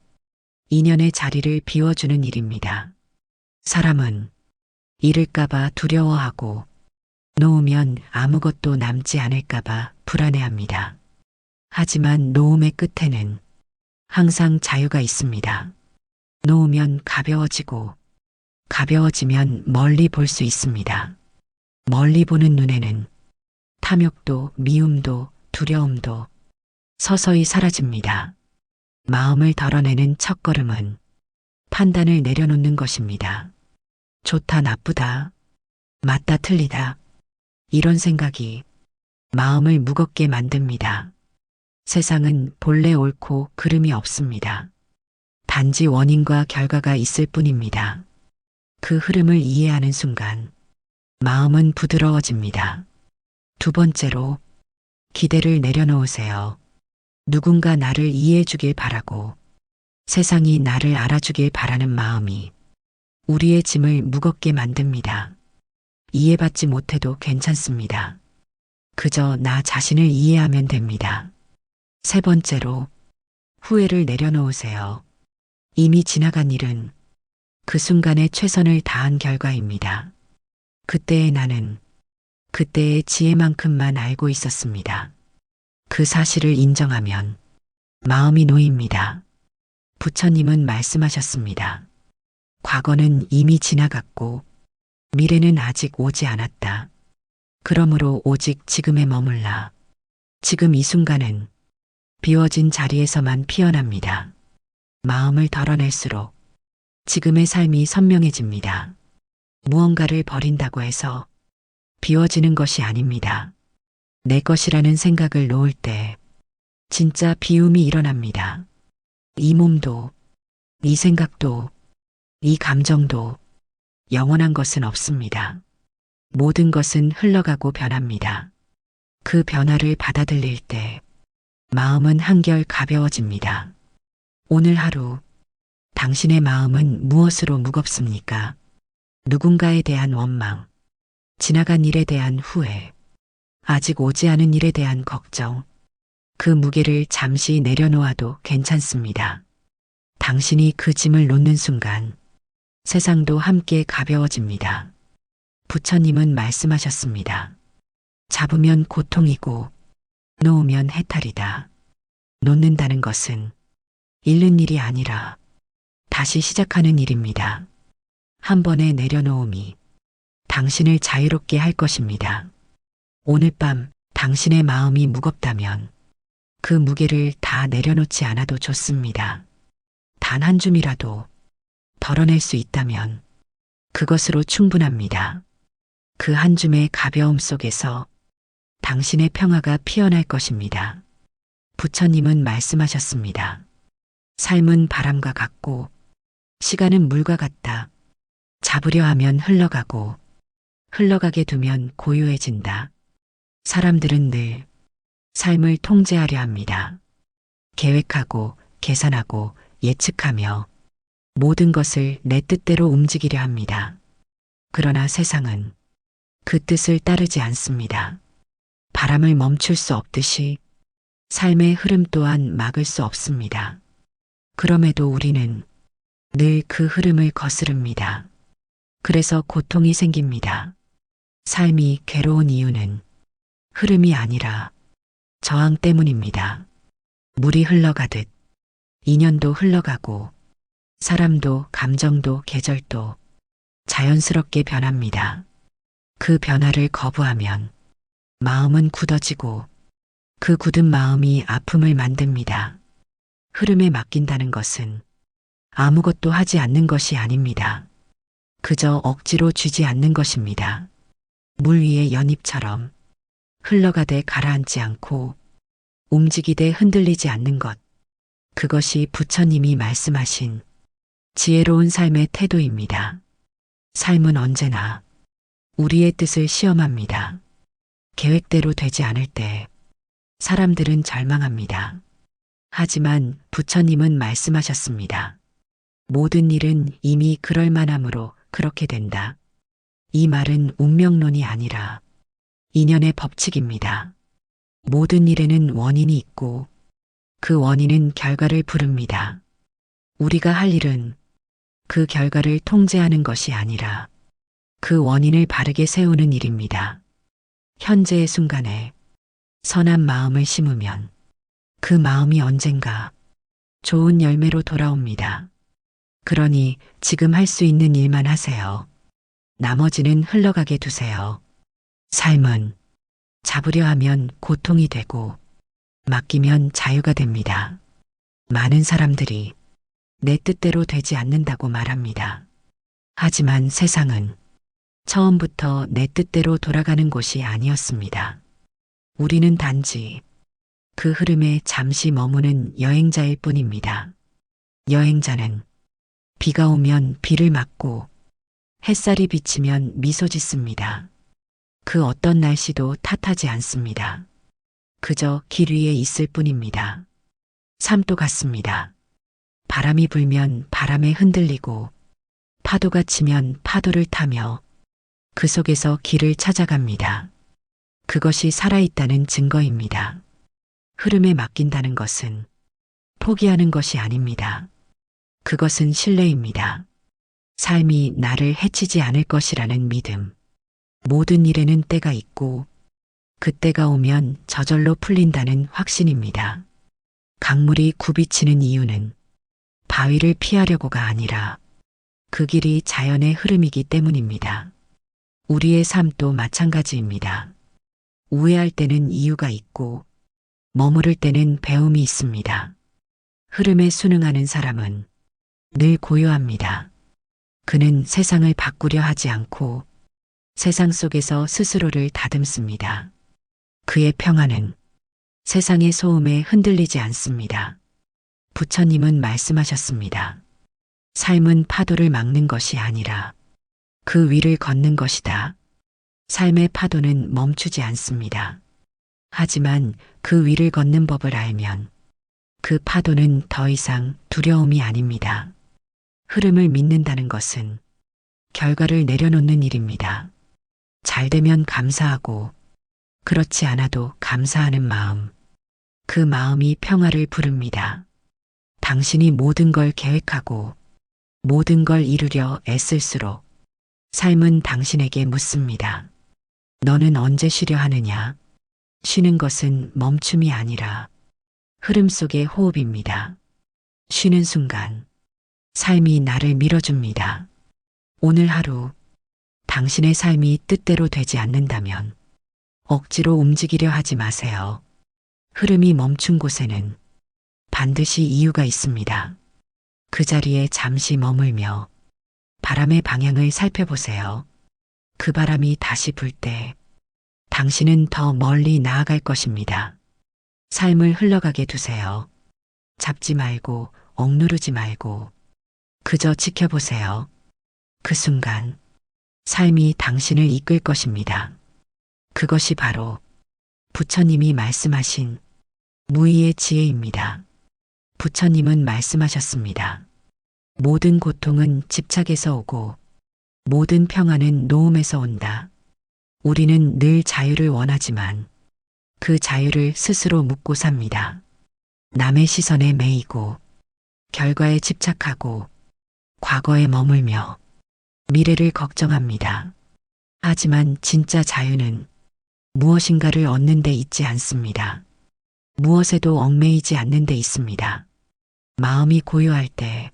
인연의 자리를 비워주는 일입니다. 사람은 잃을까봐 두려워하고 놓으면 아무것도 남지 않을까봐 불안해합니다. 하지만 놓음의 끝에는 항상 자유가 있습니다. 놓으면 가벼워지고 가벼워지면 멀리 볼 수 있습니다. 멀리 보는 눈에는 탐욕도 미움도 두려움도 서서히 사라집니다. 마음을 덜어내는 첫걸음은 판단을 내려놓는 것입니다. 좋다 나쁘다, 맞다 틀리다 이런 생각이 마음을 무겁게 만듭니다. 세상은 본래 옳고 그름이 없습니다. 단지 원인과 결과가 있을 뿐입니다. 그 흐름을 이해하는 순간 마음은 부드러워집니다. 두 번째로 기대를 내려놓으세요. 누군가 나를 이해해 주길 바라고 세상이 나를 알아주길 바라는 마음이 우리의 짐을 무겁게 만듭니다. 이해받지 못해도 괜찮습니다. 그저 나 자신을 이해하면 됩니다. 세 번째로 후회를 내려놓으세요. 이미 지나간 일은 그 순간에 최선을 다한 결과입니다. 그때의 나는 그때의 지혜만큼만 알고 있었습니다. 그 사실을 인정하면 마음이 놓입니다. 부처님은 말씀하셨습니다. 과거는 이미 지나갔고 미래는 아직 오지 않았다. 그러므로 오직 지금에 머물라. 지금 이 순간은 비워진 자리에서만 피어납니다. 마음을 덜어낼수록 지금의 삶이 선명해집니다. 무언가를 버린다고 해서 비워지는 것이 아닙니다. 내 것이라는 생각을 놓을 때 진짜 비움이 일어납니다. 이 몸도, 이 생각도, 이 감정도 영원한 것은 없습니다. 모든 것은 흘러가고 변합니다. 그 변화를 받아들일 때 마음은 한결 가벼워집니다. 오늘 하루 당신의 마음은 무엇으로 무겁습니까? 누군가에 대한 원망, 지나간 일에 대한 후회, 아직 오지 않은 일에 대한 걱정, 그 무게를 잠시 내려놓아도 괜찮습니다. 당신이 그 짐을 놓는 순간 세상도 함께 가벼워집니다. 부처님은 말씀하셨습니다. 잡으면 고통이고 놓으면 해탈이다. 놓는다는 것은 잃는 일이 아니라 다시 시작하는 일입니다. 한 번의 내려놓음이 당신을 자유롭게 할 것입니다. 오늘 밤 당신의 마음이 무겁다면 그 무게를 다 내려놓지 않아도 좋습니다. 단 한 줌이라도 덜어낼 수 있다면 그것으로 충분합니다. 그 한 줌의 가벼움 속에서 당신의 평화가 피어날 것입니다. 부처님은 말씀하셨습니다. 삶은 바람과 같고 시간은 물과 같다. 잡으려 하면 흘러가고 흘러가게 두면 고요해진다. 사람들은 늘 삶을 통제하려 합니다. 계획하고 계산하고 예측하며 모든 것을 내 뜻대로 움직이려 합니다. 그러나 세상은 그 뜻을 따르지 않습니다. 바람을 멈출 수 없듯이 삶의 흐름 또한 막을 수 없습니다. 그럼에도 우리는 늘 그 흐름을 거스릅니다. 그래서 고통이 생깁니다. 삶이 괴로운 이유는 흐름이 아니라 저항 때문입니다. 물이 흘러가듯 인연도 흘러가고 사람도 감정도 계절도 자연스럽게 변합니다. 그 변화를 거부하면 마음은 굳어지고 그 굳은 마음이 아픔을 만듭니다. 흐름에 맡긴다는 것은 아무것도 하지 않는 것이 아닙니다. 그저 억지로 쥐지 않는 것입니다. 물 위의 연잎처럼 흘러가되 가라앉지 않고 움직이되 흔들리지 않는 것. 그것이 부처님이 말씀하신 지혜로운 삶의 태도입니다. 삶은 언제나 우리의 뜻을 시험합니다. 계획대로 되지 않을 때 사람들은 절망합니다. 하지만 부처님은 말씀하셨습니다. 모든 일은 이미 그럴 만하므로 그렇게 된다. 이 말은 운명론이 아니라 인연의 법칙입니다. 모든 일에는 원인이 있고 그 원인은 결과를 부릅니다. 우리가 할 일은 그 결과를 통제하는 것이 아니라 그 원인을 바르게 세우는 일입니다. 현재의 순간에 선한 마음을 심으면 그 마음이 언젠가 좋은 열매로 돌아옵니다. 그러니 지금 할 수 있는 일만 하세요. 나머지는 흘러가게 두세요. 삶은 잡으려 하면 고통이 되고 맡기면 자유가 됩니다. 많은 사람들이 내 뜻대로 되지 않는다고 말합니다. 하지만 세상은 처음부터 내 뜻대로 돌아가는 곳이 아니었습니다. 우리는 단지 그 흐름에 잠시 머무는 여행자일 뿐입니다. 여행자는 비가 오면 비를 맞고 햇살이 비치면 미소 짓습니다. 그 어떤 날씨도 탓하지 않습니다. 그저 길 위에 있을 뿐입니다. 삶도 같습니다. 바람이 불면 바람에 흔들리고 파도가 치면 파도를 타며 그 속에서 길을 찾아갑니다. 그것이 살아있다는 증거입니다. 흐름에 맡긴다는 것은 포기하는 것이 아닙니다. 그것은 신뢰입니다. 삶이 나를 해치지 않을 것이라는 믿음. 모든 일에는 때가 있고 그 때가 오면 저절로 풀린다는 확신입니다. 강물이 굽이치는 이유는 바위를 피하려고가 아니라 그 길이 자연의 흐름이기 때문입니다. 우리의 삶도 마찬가지입니다. 우회할 때는 이유가 있고 머무를 때는 배움이 있습니다. 흐름에 순응하는 사람은 늘 고요합니다. 그는 세상을 바꾸려 하지 않고 세상 속에서 스스로를 다듬습니다. 그의 평안은 세상의 소음에 흔들리지 않습니다. 부처님은 말씀하셨습니다. 삶은 파도를 막는 것이 아니라 그 위를 걷는 것이다. 삶의 파도는 멈추지 않습니다. 하지만 그 위를 걷는 법을 알면 그 파도는 더 이상 두려움이 아닙니다. 흐름을 믿는다는 것은 결과를 내려놓는 일입니다. 잘 되면 감사하고 그렇지 않아도 감사하는 마음. 그 마음이 평화를 부릅니다. 당신이 모든 걸 계획하고 모든 걸 이루려 애쓸수록 삶은 당신에게 묻습니다. 너는 언제 쉬려 하느냐? 쉬는 것은 멈춤이 아니라 흐름 속의 호흡입니다. 쉬는 순간 삶이 나를 밀어줍니다. 오늘 하루 당신의 삶이 뜻대로 되지 않는다면 억지로 움직이려 하지 마세요. 흐름이 멈춘 곳에는 반드시 이유가 있습니다. 그 자리에 잠시 머물며 바람의 방향을 살펴보세요. 그 바람이 다시 불 때 당신은 더 멀리 나아갈 것입니다. 삶을 흘러가게 두세요. 잡지 말고 억누르지 말고 그저 지켜보세요. 그 순간 삶이 당신을 이끌 것입니다. 그것이 바로 부처님이 말씀하신 무의의 지혜입니다. 부처님은 말씀하셨습니다. 모든 고통은 집착에서 오고 모든 평안은 노움에서 온다. 우리는 늘 자유를 원하지만 그 자유를 스스로 묻고 삽니다. 남의 시선에 매이고 결과에 집착하고 과거에 머물며 미래를 걱정합니다. 하지만 진짜 자유는 무엇인가를 얻는 데 있지 않습니다. 무엇에도 얽매이지 않는 데 있습니다. 마음이 고요할 때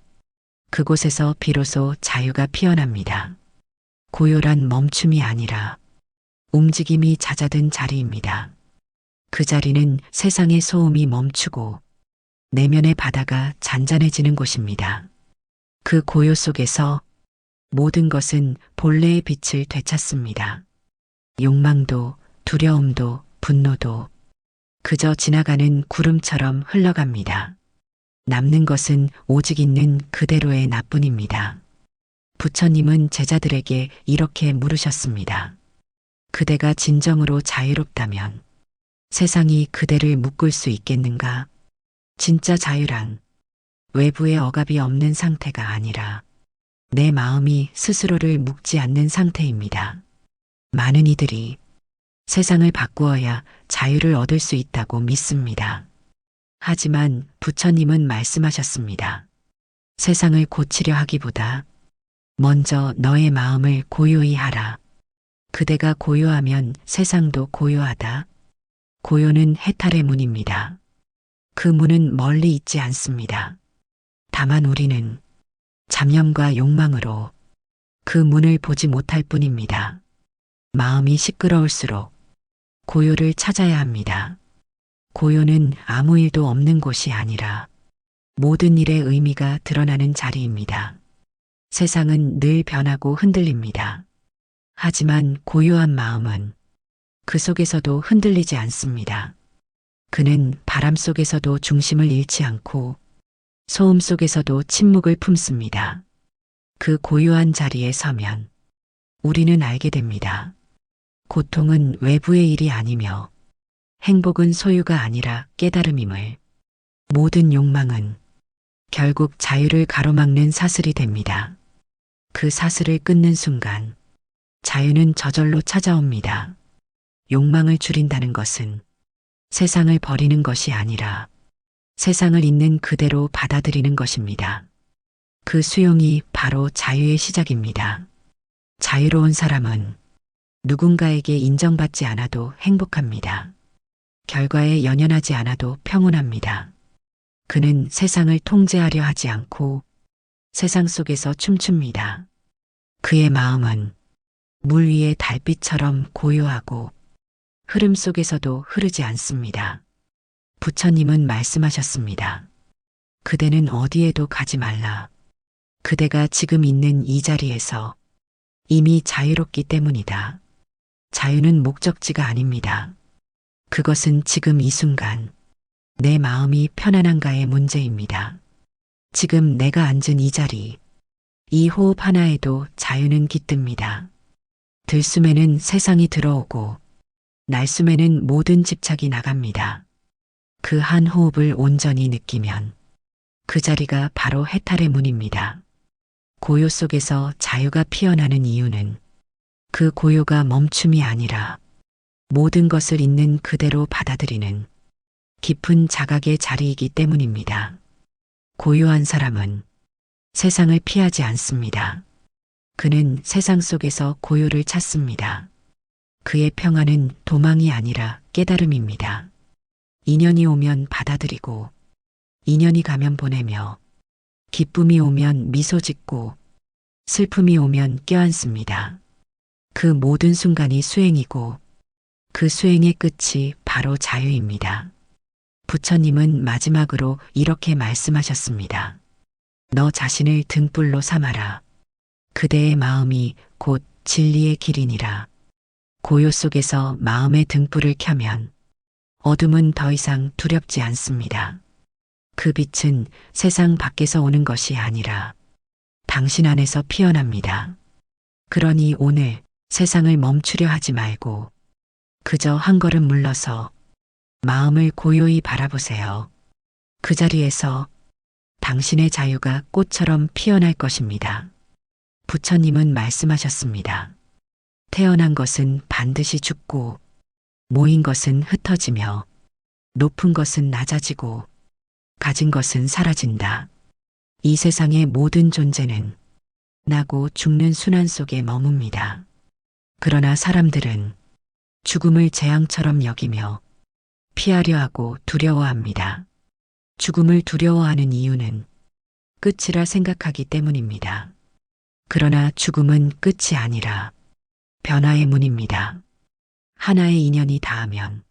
그곳에서 비로소 자유가 피어납니다. 고요란 멈춤이 아니라 움직임이 잦아든 자리입니다. 그 자리는 세상의 소음이 멈추고 내면의 바다가 잔잔해지는 곳입니다. 그 고요 속에서 모든 것은 본래의 빛을 되찾습니다. 욕망도 두려움도 분노도 그저 지나가는 구름처럼 흘러갑니다. 남는 것은 오직 있는 그대로의 나뿐입니다. 부처님은 제자들에게 이렇게 물으셨습니다. 그대가 진정으로 자유롭다면 세상이 그대를 묶을 수 있겠는가? 진짜 자유란 외부의 억압이 없는 상태가 아니라 내 마음이 스스로를 묶지 않는 상태입니다. 많은 이들이 세상을 바꾸어야 자유를 얻을 수 있다고 믿습니다. 하지만 부처님은 말씀하셨습니다. 세상을 고치려 하기보다 먼저 너의 마음을 고요히 하라. 그대가 고요하면 세상도 고요하다. 고요는 해탈의 문입니다. 그 문은 멀리 있지 않습니다. 다만 우리는 잡념과 욕망으로 그 문을 보지 못할 뿐입니다. 마음이 시끄러울수록 고요를 찾아야 합니다. 고요는 아무 일도 없는 곳이 아니라 모든 일의 의미가 드러나는 자리입니다. 세상은 늘 변하고 흔들립니다. 하지만 고요한 마음은 그 속에서도 흔들리지 않습니다. 그는 바람 속에서도 중심을 잃지 않고 소음 속에서도 침묵을 품습니다. 그 고요한 자리에 서면 우리는 알게 됩니다. 고통은 외부의 일이 아니며 행복은 소유가 아니라 깨달음임을. 모든 욕망은 결국 자유를 가로막는 사슬이 됩니다. 그 사슬을 끊는 순간 자유는 저절로 찾아옵니다. 욕망을 줄인다는 것은 세상을 버리는 것이 아니라 세상을 있는 그대로 받아들이는 것입니다. 그 수용이 바로 자유의 시작입니다. 자유로운 사람은 누군가에게 인정받지 않아도 행복합니다. 결과에 연연하지 않아도 평온합니다. 그는 세상을 통제하려 하지 않고 세상 속에서 춤춥니다. 그의 마음은 물 위의 달빛처럼 고요하고 흐름 속에서도 흐르지 않습니다. 부처님은 말씀하셨습니다. 그대는 어디에도 가지 말라. 그대가 지금 있는 이 자리에서 이미 자유롭기 때문이다. 자유는 목적지가 아닙니다. 그것은 지금 이 순간 내 마음이 편안한가의 문제입니다. 지금 내가 앉은 이 자리, 이 호흡 하나에도 자유는 깃듭니다. 들숨에는 세상이 들어오고 날숨에는 모든 집착이 나갑니다. 그 한 호흡을 온전히 느끼면 그 자리가 바로 해탈의 문입니다. 고요 속에서 자유가 피어나는 이유는 그 고요가 멈춤이 아니라 모든 것을 있는 그대로 받아들이는 깊은 자각의 자리이기 때문입니다. 고요한 사람은 세상을 피하지 않습니다. 그는 세상 속에서 고요를 찾습니다. 그의 평안은 도망이 아니라 깨달음입니다. 인연이 오면 받아들이고 인연이 가면 보내며 기쁨이 오면 미소 짓고 슬픔이 오면 껴안습니다. 그 모든 순간이 수행이고 그 수행의 끝이 바로 자유입니다. 부처님은 마지막으로 이렇게 말씀하셨습니다. 너 자신을 등불로 삼아라. 그대의 마음이 곧 진리의 길이니라. 고요 속에서 마음의 등불을 켜면 어둠은 더 이상 두렵지 않습니다. 그 빛은 세상 밖에서 오는 것이 아니라 당신 안에서 피어납니다. 그러니 오늘 세상을 멈추려 하지 말고 그저 한 걸음 물러서 마음을 고요히 바라보세요. 그 자리에서 당신의 자유가 꽃처럼 피어날 것입니다. 부처님은 말씀하셨습니다. 태어난 것은 반드시 죽고 모인 것은 흩어지며 높은 것은 낮아지고 가진 것은 사라진다. 이 세상의 모든 존재는 나고 죽는 순환 속에 머뭅니다. 그러나 사람들은 죽음을 재앙처럼 여기며 피하려 하고 두려워합니다. 죽음을 두려워하는 이유는 끝이라 생각하기 때문입니다. 그러나 죽음은 끝이 아니라 변화의 문입니다. 하나의 인연이 닿으면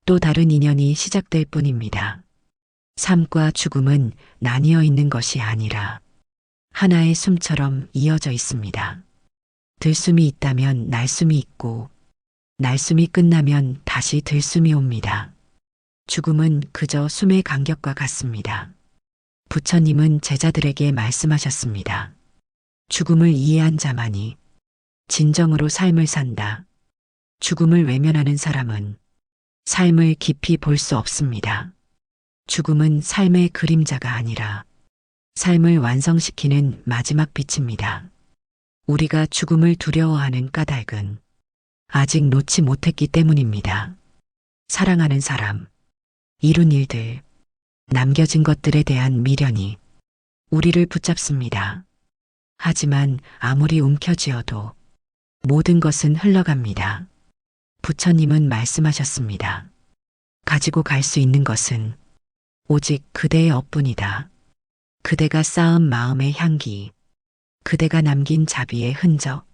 또 다른 인연이 시작될 뿐입니다. 삶과 죽음은 나뉘어 있는 것이 아니라 하나의 숨처럼 이어져 있습니다. 들숨이 있다면 날숨이 있고 날숨이 끝나면 다시 들숨이 옵니다. 죽음은 그저 숨의 간격과 같습니다. 부처님은 제자들에게 말씀하셨습니다. 죽음을 이해한 자만이 진정으로 삶을 산다. 죽음을 외면하는 사람은 삶을 깊이 볼 수 없습니다. 죽음은 삶의 그림자가 아니라 삶을 완성시키는 마지막 빛입니다. 우리가 죽음을 두려워하는 까닭은 아직 놓지 못했기 때문입니다. 사랑하는 사람, 이룬 일들, 남겨진 것들에 대한 미련이 우리를 붙잡습니다. 하지만 아무리 움켜쥐어도 모든 것은 흘러갑니다. 부처님은 말씀하셨습니다. 가지고 갈 수 있는 것은 오직 그대의 업뿐이다. 그대가 쌓은 마음의 향기, 그대가 남긴 자비의 흔적,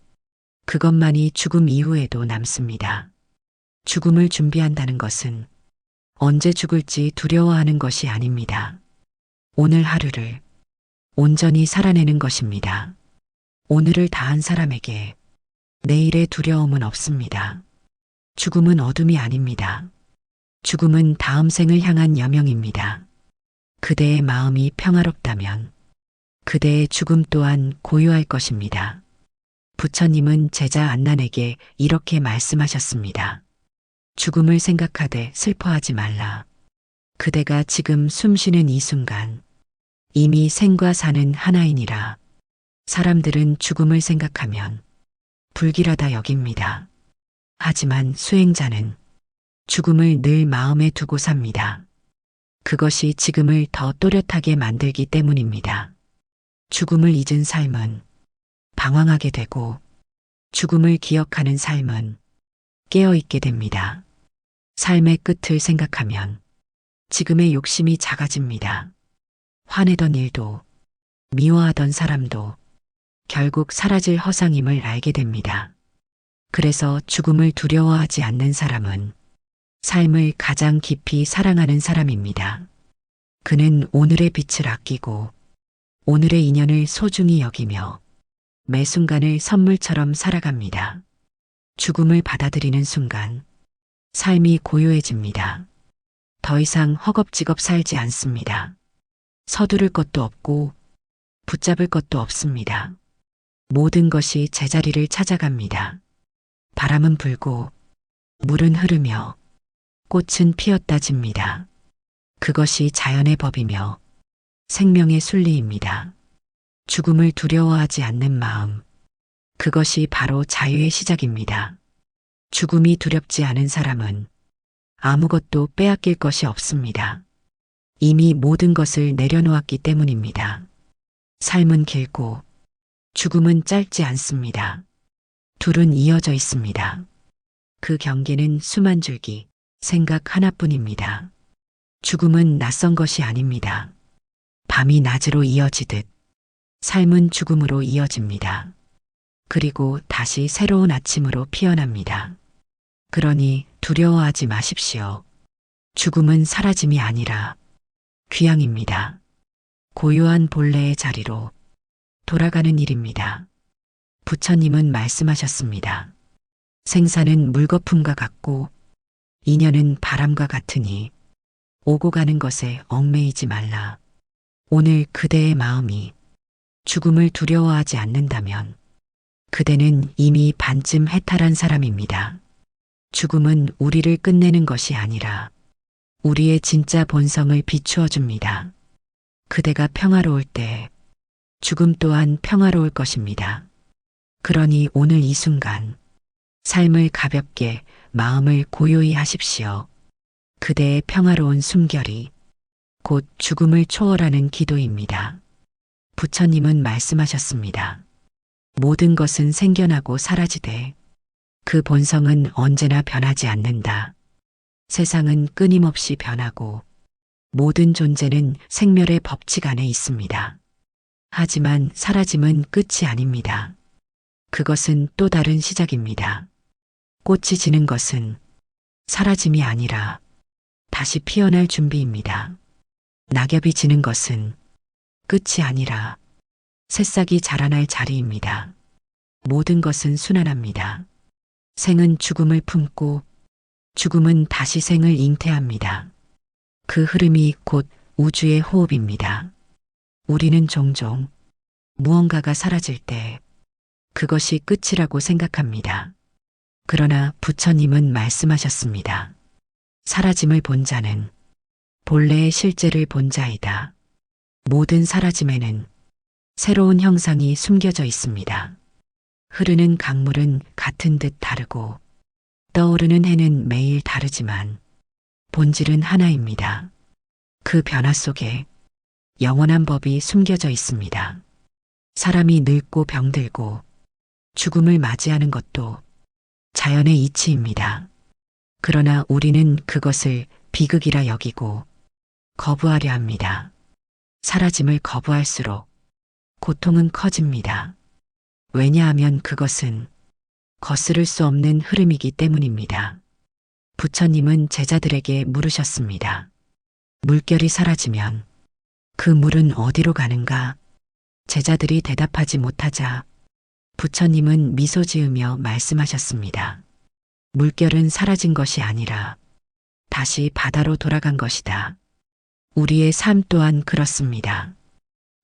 그것만이 죽음 이후에도 남습니다. 죽음을 준비한다는 것은 언제 죽을지 두려워하는 것이 아닙니다. 오늘 하루를 온전히 살아내는 것입니다. 오늘을 다한 사람에게 내일의 두려움은 없습니다. 죽음은 어둠이 아닙니다. 죽음은 다음 생을 향한 여명입니다. 그대의 마음이 평화롭다면 그대의 죽음 또한 고요할 것입니다. 부처님은 제자 안난에게 이렇게 말씀하셨습니다. 죽음을 생각하되 슬퍼하지 말라. 그대가 지금 숨쉬는 이 순간 이미 생과 사는 하나이니라. 사람들은 죽음을 생각하면 불길하다 여깁니다. 하지만 수행자는 죽음을 늘 마음에 두고 삽니다. 그것이 지금을 더 또렷하게 만들기 때문입니다. 죽음을 잊은 삶은 방황하게 되고 죽음을 기억하는 삶은 깨어있게 됩니다. 삶의 끝을 생각하면 지금의 욕심이 작아집니다. 화내던 일도 미워하던 사람도 결국 사라질 허상임을 알게 됩니다. 그래서 죽음을 두려워하지 않는 사람은 삶을 가장 깊이 사랑하는 사람입니다. 그는 오늘의 빛을 아끼고 오늘의 인연을 소중히 여기며 매 순간을 선물처럼 살아갑니다. 죽음을 받아들이는 순간 삶이 고요해집니다. 더 이상 허겁지겁 살지 않습니다. 서두를 것도 없고 붙잡을 것도 없습니다. 모든 것이 제자리를 찾아갑니다. 바람은 불고 물은 흐르며 꽃은 피었다 집니다. 그것이 자연의 법이며 생명의 순리입니다. 죽음을 두려워하지 않는 마음, 그것이 바로 자유의 시작입니다. 죽음이 두렵지 않은 사람은 아무것도 빼앗길 것이 없습니다. 이미 모든 것을 내려놓았기 때문입니다. 삶은 길고 죽음은 짧지 않습니다. 둘은 이어져 있습니다. 그 경계는 수만 줄기, 생각 하나뿐입니다. 죽음은 낯선 것이 아닙니다. 밤이 낮으로 이어지듯 삶은 죽음으로 이어집니다. 그리고 다시 새로운 아침으로 피어납니다. 그러니 두려워하지 마십시오. 죽음은 사라짐이 아니라 귀향입니다. 고요한 본래의 자리로 돌아가는 일입니다. 부처님은 말씀하셨습니다. 생사는 물거품과 같고 인연은 바람과 같으니 오고 가는 것에 얽매이지 말라. 오늘 그대의 마음이 죽음을 두려워하지 않는다면 그대는 이미 반쯤 해탈한 사람입니다. 죽음은 우리를 끝내는 것이 아니라 우리의 진짜 본성을 비추어 줍니다. 그대가 평화로울 때 죽음 또한 평화로울 것입니다. 그러니 오늘 이 순간 삶을 가볍게 마음을 고요히 하십시오. 그대의 평화로운 숨결이 곧 죽음을 초월하는 기도입니다. 부처님은 말씀하셨습니다. 모든 것은 생겨나고 사라지되 그 본성은 언제나 변하지 않는다. 세상은 끊임없이 변하고 모든 존재는 생멸의 법칙 안에 있습니다. 하지만 사라짐은 끝이 아닙니다. 그것은 또 다른 시작입니다. 꽃이 지는 것은 사라짐이 아니라 다시 피어날 준비입니다. 낙엽이 지는 것은 끝이 아니라 새싹이 자라날 자리입니다. 모든 것은 순환합니다. 생은 죽음을 품고 죽음은 다시 생을 잉태합니다. 그 흐름이 곧 우주의 호흡입니다. 우리는 종종 무언가가 사라질 때 그것이 끝이라고 생각합니다. 그러나 부처님은 말씀하셨습니다. 사라짐을 본 자는 본래의 실제를 본 자이다. 모든 사라짐에는 새로운 형상이 숨겨져 있습니다. 흐르는 강물은 같은 듯 다르고 떠오르는 해는 매일 다르지만 본질은 하나입니다. 그 변화 속에 영원한 법이 숨겨져 있습니다. 사람이 늙고 병들고 죽음을 맞이하는 것도 자연의 이치입니다. 그러나 우리는 그것을 비극이라 여기고 거부하려 합니다. 사라짐을 거부할수록 고통은 커집니다. 왜냐하면 그것은 거스를 수 없는 흐름이기 때문입니다. 부처님은 제자들에게 물으셨습니다. 물결이 사라지면 그 물은 어디로 가는가? 제자들이 대답하지 못하자 부처님은 미소 지으며 말씀하셨습니다. 물결은 사라진 것이 아니라 다시 바다로 돌아간 것이다. 우리의 삶 또한 그렇습니다.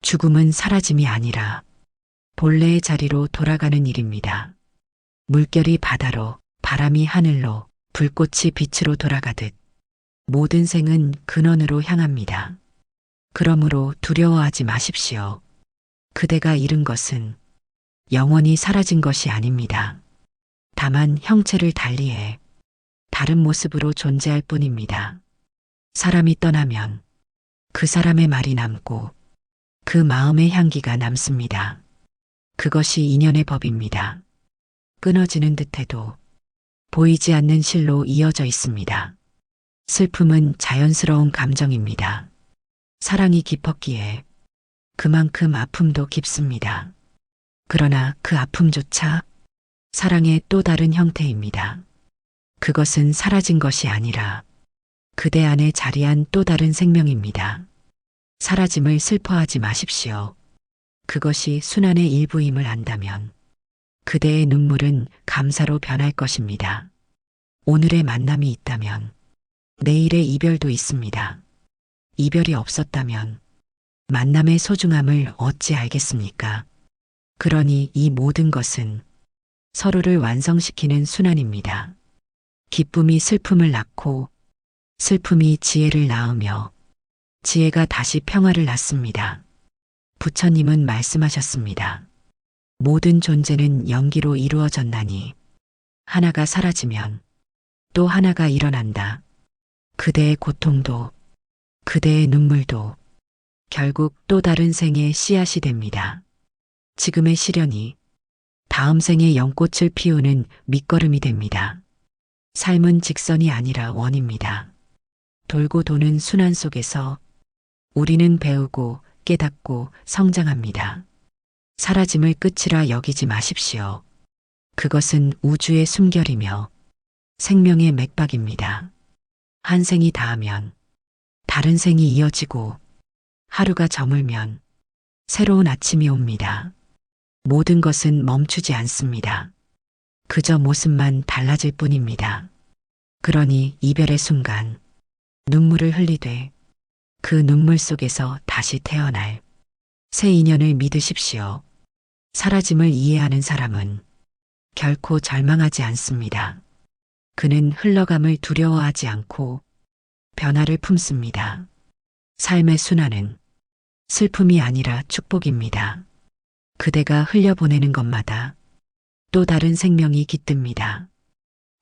죽음은 사라짐이 아니라 본래의 자리로 돌아가는 일입니다. 물결이 바다로, 바람이 하늘로, 불꽃이 빛으로 돌아가듯 모든 생은 근원으로 향합니다. 그러므로 두려워하지 마십시오. 그대가 잃은 것은 영원히 사라진 것이 아닙니다. 다만 형체를 달리해 다른 모습으로 존재할 뿐입니다. 사람이 떠나면 그 사람의 말이 남고 그 마음의 향기가 남습니다. 그것이 인연의 법입니다. 끊어지는 듯해도 보이지 않는 실로 이어져 있습니다. 슬픔은 자연스러운 감정입니다. 사랑이 깊었기에 그만큼 아픔도 깊습니다. 그러나 그 아픔조차 사랑의 또 다른 형태입니다. 그것은 사라진 것이 아니라 그대 안에 자리한 또 다른 생명입니다. 사라짐을 슬퍼하지 마십시오. 그것이 순환의 일부임을 안다면 그대의 눈물은 감사로 변할 것입니다. 오늘의 만남이 있다면 내일의 이별도 있습니다. 이별이 없었다면 만남의 소중함을 어찌 알겠습니까? 그러니 이 모든 것은 서로를 완성시키는 순환입니다. 기쁨이 슬픔을 낳고 슬픔이 지혜를 낳으며 지혜가 다시 평화를 낳습니다. 부처님은 말씀하셨습니다. 모든 존재는 연기로 이루어졌나니 하나가 사라지면 또 하나가 일어난다. 그대의 고통도 그대의 눈물도 결국 또 다른 생의 씨앗이 됩니다. 지금의 시련이 다음 생의 연꽃을 피우는 밑거름이 됩니다. 삶은 직선이 아니라 원입니다. 돌고 도는 순환 속에서 우리는 배우고 깨닫고 성장합니다. 사라짐을 끝이라 여기지 마십시오. 그것은 우주의 숨결이며 생명의 맥박입니다. 한 생이 닿으면 다른 생이 이어지고 하루가 저물면 새로운 아침이 옵니다. 모든 것은 멈추지 않습니다. 그저 모습만 달라질 뿐입니다. 그러니 이별의 순간 눈물을 흘리되 그 눈물 속에서 다시 태어날 새 인연을 믿으십시오. 사라짐을 이해하는 사람은 결코 절망하지 않습니다. 그는 흘러감을 두려워하지 않고 변화를 품습니다. 삶의 순환은 슬픔이 아니라 축복입니다. 그대가 흘려보내는 것마다 또 다른 생명이 깃듭니다.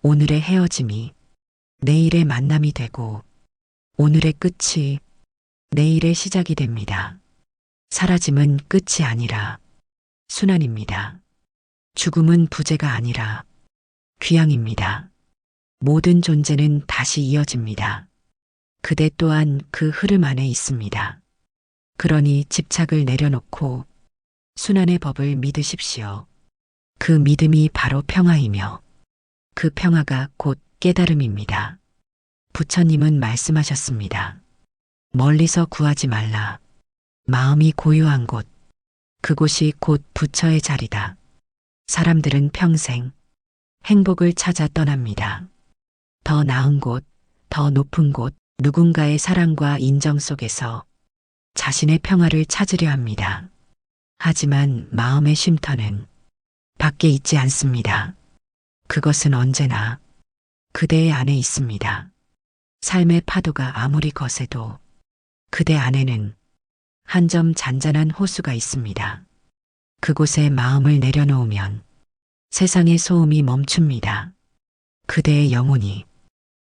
오늘의 헤어짐이 내일의 만남이 되고 오늘의 끝이 내일의 시작이 됩니다. 사라짐은 끝이 아니라 순환입니다. 죽음은 부재가 아니라 귀향입니다. 모든 존재는 다시 이어집니다. 그대 또한 그 흐름 안에 있습니다. 그러니 집착을 내려놓고 순환의 법을 믿으십시오. 그 믿음이 바로 평화이며 그 평화가 곧 깨달음입니다. 부처님은 말씀하셨습니다. 멀리서 구하지 말라. 마음이 고요한 곳, 그곳이 곧 부처의 자리다. 사람들은 평생 행복을 찾아 떠납니다. 더 나은 곳, 더 높은 곳, 누군가의 사랑과 인정 속에서 자신의 평화를 찾으려 합니다. 하지만 마음의 쉼터는 밖에 있지 않습니다. 그것은 언제나 그대의 안에 있습니다. 삶의 파도가 아무리 거세도 그대 안에는 한 점 잔잔한 호수가 있습니다. 그곳에 마음을 내려놓으면 세상의 소음이 멈춥니다. 그대의 영혼이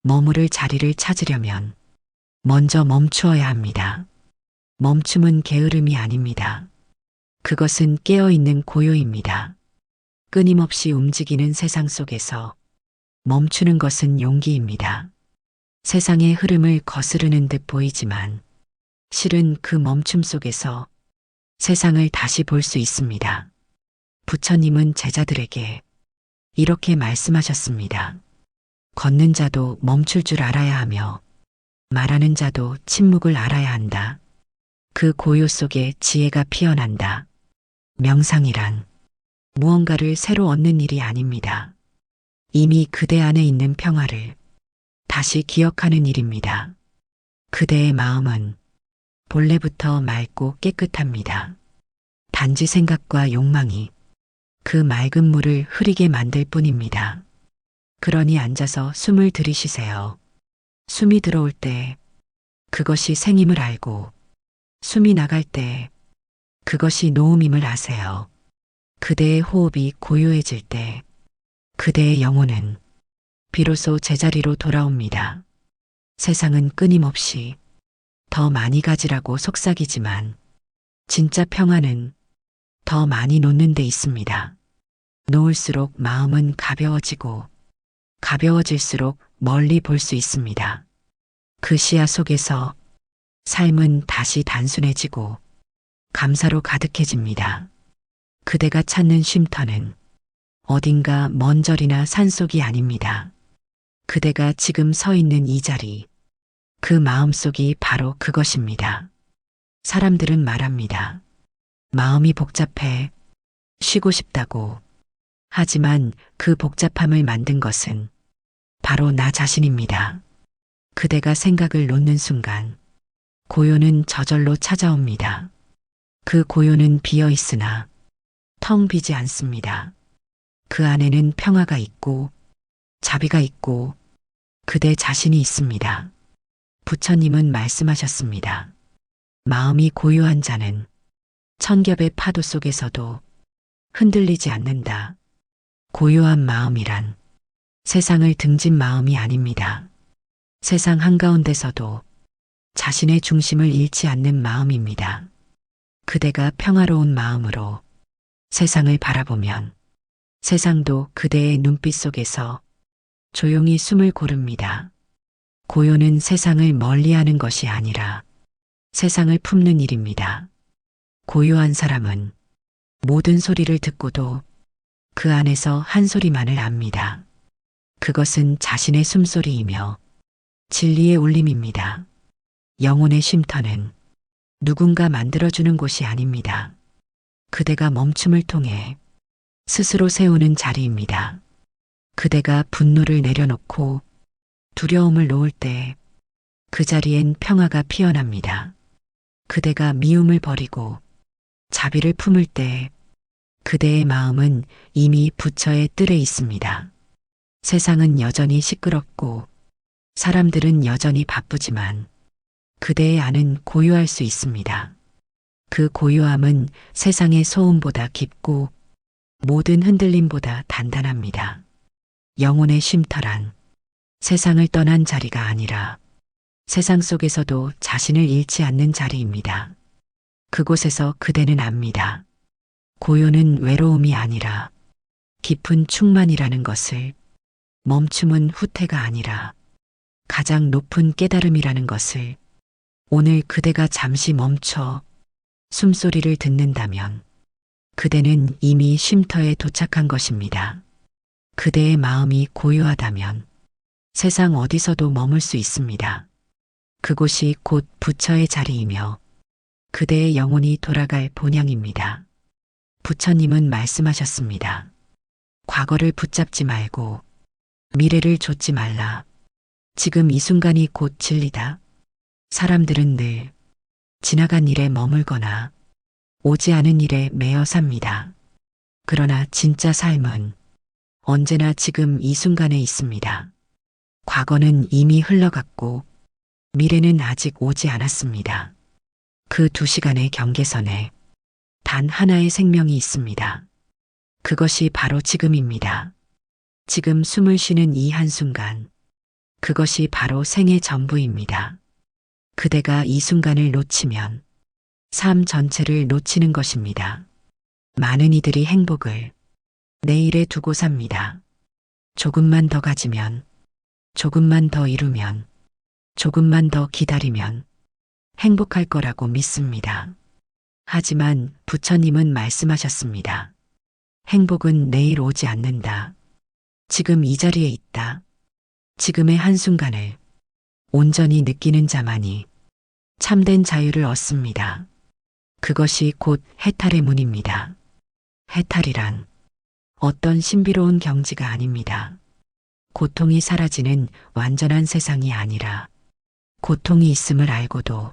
머무를 자리를 찾으려면 먼저 멈추어야 합니다. 멈춤은 게으름이 아닙니다. 그것은 깨어있는 고요입니다. 끊임없이 움직이는 세상 속에서 멈추는 것은 용기입니다. 세상의 흐름을 거스르는 듯 보이지만 실은 그 멈춤 속에서 세상을 다시 볼 수 있습니다. 부처님은 제자들에게 이렇게 말씀하셨습니다. 걷는 자도 멈출 줄 알아야 하며 말하는 자도 침묵을 알아야 한다. 그 고요 속에 지혜가 피어난다. 명상이란 무언가를 새로 얻는 일이 아닙니다. 이미 그대 안에 있는 평화를 다시 기억하는 일입니다. 그대의 마음은 본래부터 맑고 깨끗합니다. 단지 생각과 욕망이 그 맑은 물을 흐리게 만들 뿐입니다. 그러니 앉아서 숨을 들이쉬세요. 숨이 들어올 때 그것이 생임을 알고 숨이 나갈 때 그것이 노음임을 아세요. 그대의 호흡이 고요해질 때 그대의 영혼은 비로소 제자리로 돌아옵니다. 세상은 끊임없이 더 많이 가지라고 속삭이지만 진짜 평화는 더 많이 놓는 데 있습니다. 놓을수록 마음은 가벼워지고 가벼워질수록 멀리 볼 수 있습니다. 그 시야 속에서 삶은 다시 단순해지고 감사로 가득해집니다. 그대가 찾는 쉼터는 어딘가 먼 절이나 산속이 아닙니다. 그대가 지금 서 있는 이 자리, 그 마음속이 바로 그것입니다. 사람들은 말합니다. 마음이 복잡해 쉬고 싶다고. 하지만 그 복잡함을 만든 것은 바로 나 자신입니다. 그대가 생각을 놓는 순간 고요는 저절로 찾아옵니다. 그 고요는 비어 있으나 텅 비지 않습니다. 그 안에는 평화가 있고 자비가 있고 그대 자신이 있습니다. 부처님은 말씀하셨습니다. 마음이 고요한 자는 천겹의 파도 속에서도 흔들리지 않는다. 고요한 마음이란 세상을 등진 마음이 아닙니다. 세상 한가운데서도 자신의 중심을 잃지 않는 마음입니다. 그대가 평화로운 마음으로 세상을 바라보면 세상도 그대의 눈빛 속에서 조용히 숨을 고릅니다. 고요는 세상을 멀리하는 것이 아니라 세상을 품는 일입니다. 고요한 사람은 모든 소리를 듣고도 그 안에서 한 소리만을 압니다. 그것은 자신의 숨소리이며 진리의 울림입니다. 영혼의 쉼터는 누군가 만들어주는 곳이 아닙니다. 그대가 멈춤을 통해 스스로 세우는 자리입니다. 그대가 분노를 내려놓고 두려움을 놓을 때 그 자리엔 평화가 피어납니다. 그대가 미움을 버리고 자비를 품을 때 그대의 마음은 이미 부처의 뜰에 있습니다. 세상은 여전히 시끄럽고 사람들은 여전히 바쁘지만 그대의 안은 고요할 수 있습니다. 그 고요함은 세상의 소음보다 깊고 모든 흔들림보다 단단합니다. 영혼의 쉼터란 세상을 떠난 자리가 아니라 세상 속에서도 자신을 잃지 않는 자리입니다. 그곳에서 그대는 압니다. 고요는 외로움이 아니라 깊은 충만이라는 것을, 멈춤은 후퇴가 아니라 가장 높은 깨달음이라는 것을. 오늘 그대가 잠시 멈춰 숨소리를 듣는다면 그대는 이미 쉼터에 도착한 것입니다. 그대의 마음이 고요하다면 세상 어디서도 머물 수 있습니다. 그곳이 곧 부처의 자리이며 그대의 영혼이 돌아갈 본향입니다. 부처님은 말씀하셨습니다. 과거를 붙잡지 말고 미래를 좇지 말라. 지금 이 순간이 곧 진리다. 사람들은 늘 지나간 일에 머물거나 오지 않은 일에 매여 삽니다. 그러나 진짜 삶은 언제나 지금 이 순간에 있습니다. 과거는 이미 흘러갔고 미래는 아직 오지 않았습니다. 그 두 시간의 경계선에 단 하나의 생명이 있습니다. 그것이 바로 지금입니다. 지금 숨을 쉬는 이 한순간, 그것이 바로 생의 전부입니다. 그대가 이 순간을 놓치면 삶 전체를 놓치는 것입니다. 많은 이들이 행복을 내일에 두고 삽니다. 조금만 더 가지면, 조금만 더 이루면, 조금만 더 기다리면 행복할 거라고 믿습니다. 하지만 부처님은 말씀하셨습니다. 행복은 내일 오지 않는다. 지금 이 자리에 있다. 지금의 한순간을 온전히 느끼는 자만이 참된 자유를 얻습니다. 그것이 곧 해탈의 문입니다. 해탈이란 어떤 신비로운 경지가 아닙니다. 고통이 사라지는 완전한 세상이 아니라 고통이 있음을 알고도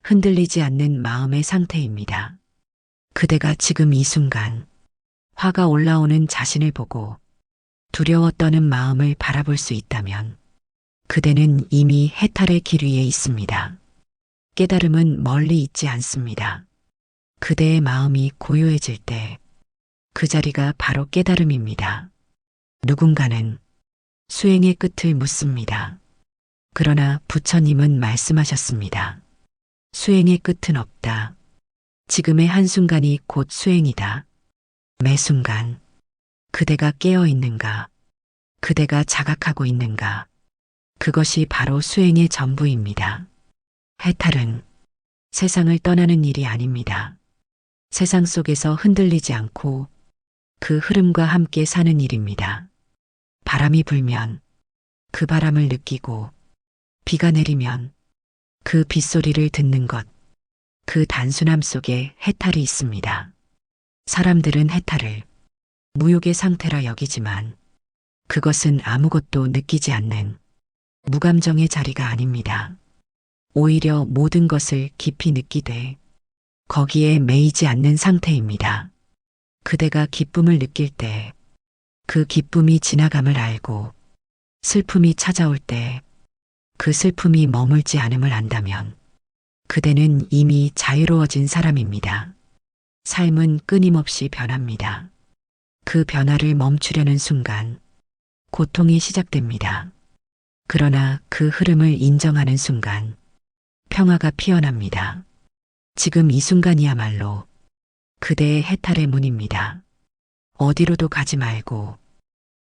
흔들리지 않는 마음의 상태입니다. 그대가 지금 이 순간 화가 올라오는 자신을 보고 두려워 떠는 마음을 바라볼 수 있다면 그대는 이미 해탈의 길 위에 있습니다. 깨달음은 멀리 있지 않습니다. 그대의 마음이 고요해질 때 그 자리가 바로 깨달음입니다. 누군가는 수행의 끝을 묻습니다. 그러나 부처님은 말씀하셨습니다. 수행의 끝은 없다. 지금의 한순간이 곧 수행이다. 매 순간 그대가 깨어 있는가, 그대가 자각하고 있는가, 그것이 바로 수행의 전부입니다. 해탈은 세상을 떠나는 일이 아닙니다. 세상 속에서 흔들리지 않고 그 흐름과 함께 사는 일입니다. 바람이 불면 그 바람을 느끼고 비가 내리면 그 빗소리를 듣는 것, 그 단순함 속에 해탈이 있습니다. 사람들은 해탈을 무욕의 상태라 여기지만 그것은 아무것도 느끼지 않는 무감정의 자리가 아닙니다. 오히려 모든 것을 깊이 느끼되 거기에 매이지 않는 상태입니다. 그대가 기쁨을 느낄 때 그 기쁨이 지나감을 알고 슬픔이 찾아올 때 그 슬픔이 머물지 않음을 안다면 그대는 이미 자유로워진 사람입니다. 삶은 끊임없이 변합니다. 그 변화를 멈추려는 순간 고통이 시작됩니다. 그러나 그 흐름을 인정하는 순간 평화가 피어납니다. 지금 이 순간이야말로 그대의 해탈의 문입니다. 어디로도 가지 말고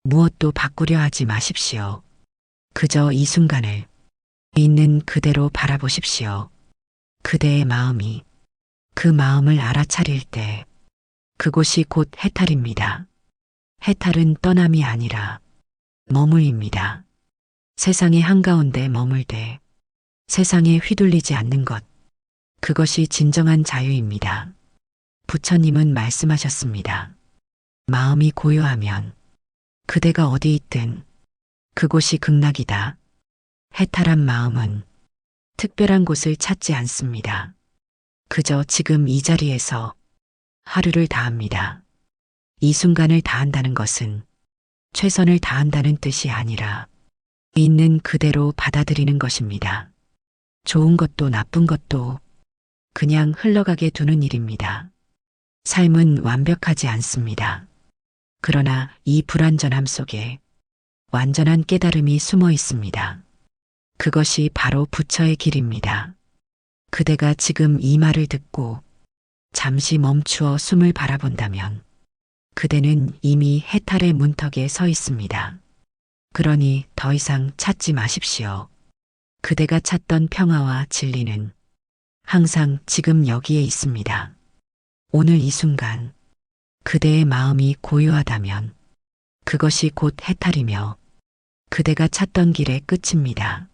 무엇도 바꾸려 하지 마십시오. 그저 이 순간을 있는 그대로 바라보십시오. 그대의 마음이 그 마음을 알아차릴 때 그곳이 곧 해탈입니다. 해탈은 떠남이 아니라 머물입니다. 세상의 한가운데 머물되 세상에 휘둘리지 않는 것, 그것이 진정한 자유입니다. 부처님은 말씀하셨습니다. 마음이 고요하면 그대가 어디 있든 그곳이 극락이다. 해탈한 마음은 특별한 곳을 찾지 않습니다. 그저 지금 이 자리에서 하루를 다합니다. 이 순간을 다한다는 것은 최선을 다한다는 뜻이 아니라 있는 그대로 받아들이는 것입니다. 좋은 것도 나쁜 것도 그냥 흘러가게 두는 일입니다. 삶은 완벽하지 않습니다. 그러나 이 불완전함 속에 완전한 깨달음이 숨어 있습니다. 그것이 바로 부처의 길입니다. 그대가 지금 이 말을 듣고 잠시 멈추어 숨을 바라본다면 그대는 이미 해탈의 문턱에 서 있습니다. 그러니 더 이상 찾지 마십시오. 그대가 찾던 평화와 진리는 항상 지금 여기에 있습니다. 오늘 이 순간 그대의 마음이 고요하다면 그것이 곧 해탈이며 그대가 찾던 길의 끝입니다.